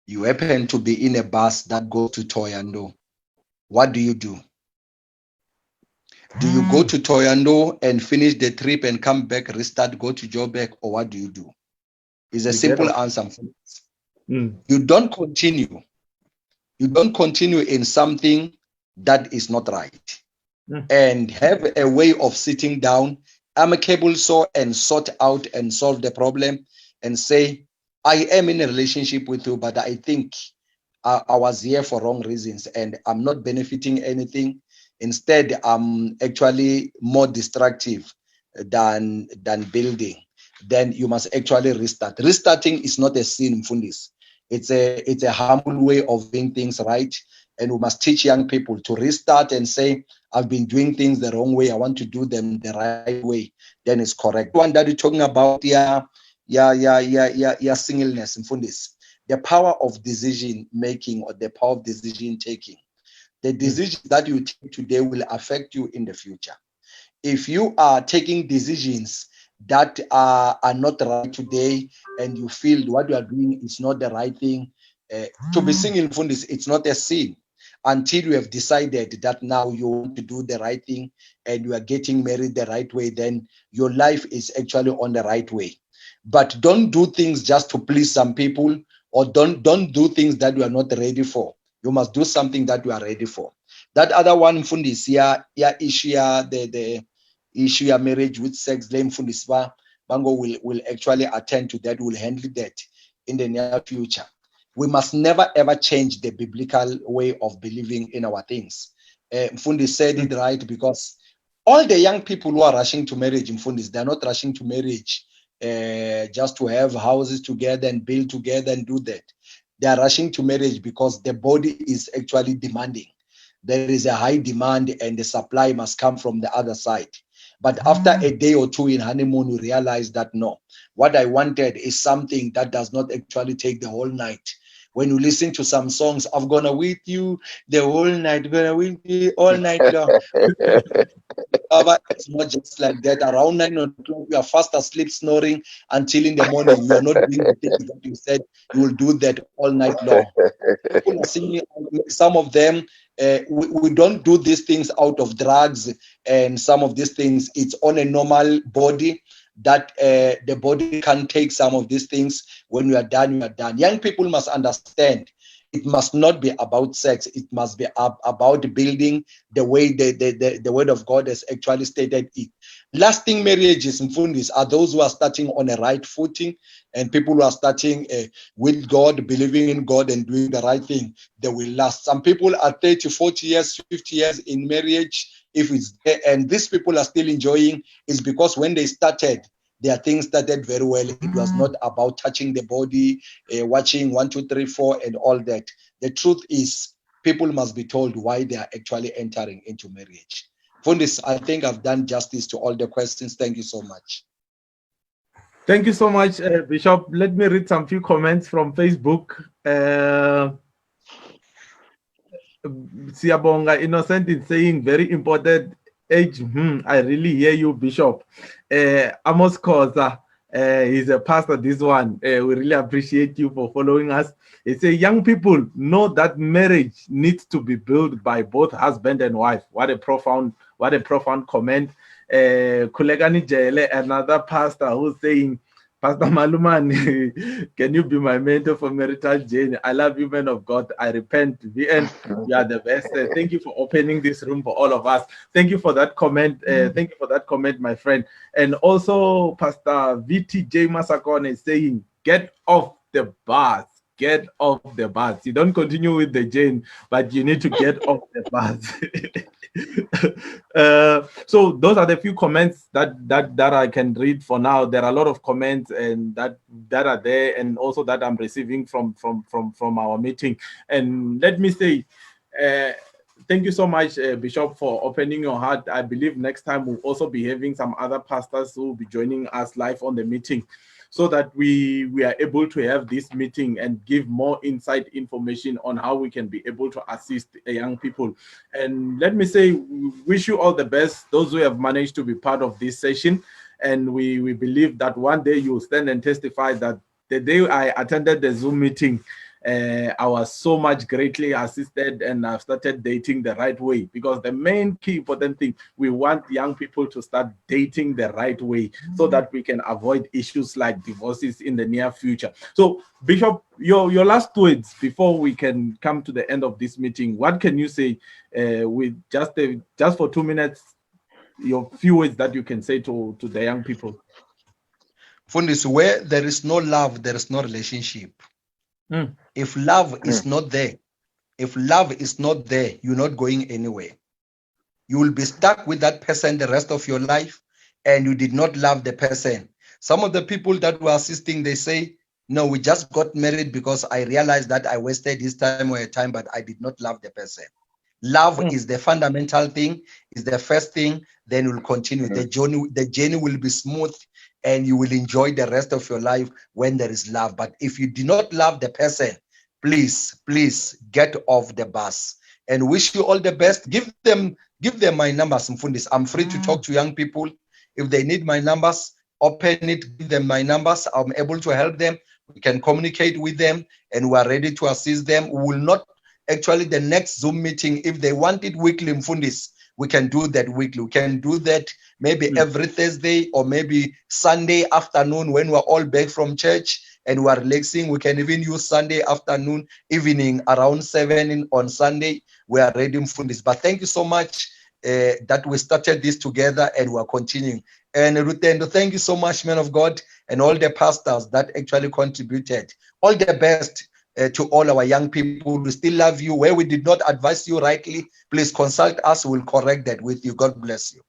Speaker 2: you happen to be in a bus that goes to Toyando, what do you do? Do you go to Toyando and finish the trip and come back, restart, go to Joburg, or what do you do? It's a simple answer. You don't continue. You don't continue in something that is not right. And have a way of sitting down, amicable and sort out and solve the problem and say, I am in a relationship with you, but I think I was here for wrong reasons and I'm not benefiting anything. Instead, I'm actually more destructive than building. Then you must actually restart. Restarting is not a sin, Mfundis. It's a humble way of doing things right. And we must teach young people to restart and say, I've been doing things the wrong way. I want to do them the right way. Then it's correct. One that you're talking about, singleness, Mfundis. The power of decision making or the power of decision taking. The decisions that you take today will affect you in the future. If you are taking decisions that are not right today and you feel what you are doing is not the right thing, to be single, it's not a sin until you have decided that now you want to do the right thing and you are getting married the right way. Then your life is actually on the right way. But don't do things just to please some people, or don't do things that you are not ready for. You must do something that you are ready for. That other one, Mfundis, issue the issue marriage with sex, Mfundis Bango will actually attend to that, will handle that in the near future. We must never ever change the biblical way of believing in our things. Mfundis said it right, because all the young people who are rushing to marriage, Mfundis, they're not rushing to marriage just to have houses together and build together and do that. They are rushing to marriage because the body is actually demanding. There is a high demand and the supply must come from the other side. But after a day or two in honeymoon, we realize that no, what I wanted is something that does not actually take the whole night. When you listen to some songs, I'm gonna with you the whole night, gonna with you all night long. It's not just like that. Around 9 o'clock, you are fast asleep, snoring until in the morning. You are not doing the things that you said you will do that all night long. People are singing, some of them, we don't do these things out of drugs, and some of these things, it's on a normal body that the body can take some of these things. When you are done, you are done. Young people must understand it must not be about sex. It must be about building the way the word of God has actually stated it. Lasting marriages, Mfundis, are those who are starting on a right footing, and people who are starting with God, believing in God and doing the right thing. They will last. Some people are 30, 40 years, 50 years in marriage, if it's there, and these people are still enjoying, is because when they started, their things started very well. It was not about touching the body, watching 1, 2, 3, 4, and all that. The truth is, people must be told why they are actually entering into marriage. Fundis, I think I've done justice to all the questions. Thank you so much.
Speaker 1: Thank you so much, Bishop. Let me read some few comments from Facebook. Siyabonga Innocent is saying very important age. I really hear you, Bishop. Amos Koza, he's a pastor. This one, we really appreciate you for following us. He say, young people know that marriage needs to be built by both husband and wife. What a profound comment. Kulegani Jele, another pastor, who's saying, Pastor Malomane, can you be my mentor for marital journey? I love you, man of God. I repent. VN, you are the best. Thank you for opening this room for all of us. Thank you for that comment. Thank you for that comment, my friend. And also, Pastor VTJ Masakon is saying, get off the bus. Get off the bus. You don't continue with the Jane, but you need to get off the bus. So those are the few comments that I can read for now. There are a lot of comments and that are there, and also that I'm receiving from our meeting. And let me say, thank you so much, Bishop, for opening your heart. I believe next time we'll also be having some other pastors who will be joining us live on the meeting, so that we are able to have this meeting and give more inside information on how we can be able to assist young people. And let me say, we wish you all the best, those who have managed to be part of this session. And we believe that one day you will stand and testify that the day I attended the Zoom meeting, I was so much greatly assisted, and I've started dating the right way. Because the main key important thing, we want young people to start dating the right way, so that we can avoid issues like divorces in the near future. So, Bishop, your last words before we can come to the end of this meeting. What can you say with just for 2 minutes? Your few words that you can say to the young people.
Speaker 2: Fundis, where there is no love, there is no relationship. If love is not there, you're not going anywhere. You will be stuck with that person the rest of your life, and you did not love the person. Some of the people that were assisting, they say, no, we just got married because I realized that I wasted this time or time, but I did not love the person. Love is the fundamental thing, is the first thing, then you'll continue. The journey will be smooth, and you will enjoy the rest of your life when there is love. But if you do not love the person, please get off the bus. And wish you all the best. Give them my numbers, Mfundis. I'm free to talk to young people. If they need my numbers, open it, give them my numbers. I'm able to help them. We can communicate with them, and we are ready to assist them. We will not, actually, the next Zoom meeting, if they want it weekly, Mfundis, we can do that weekly. We can do that maybe every Thursday, or maybe Sunday afternoon when we're all back from church and we're relaxing. We can even use Sunday afternoon, evening around 7 on Sunday. We are ready, Mfundis. But thank you so much that we started this together, and we're continuing. And Rutendo, thank you so much, man of God, and all the pastors that actually contributed. All the best to all our young people. We still love you. Where we did not advise you rightly, please consult us. We'll correct that with you. God bless you.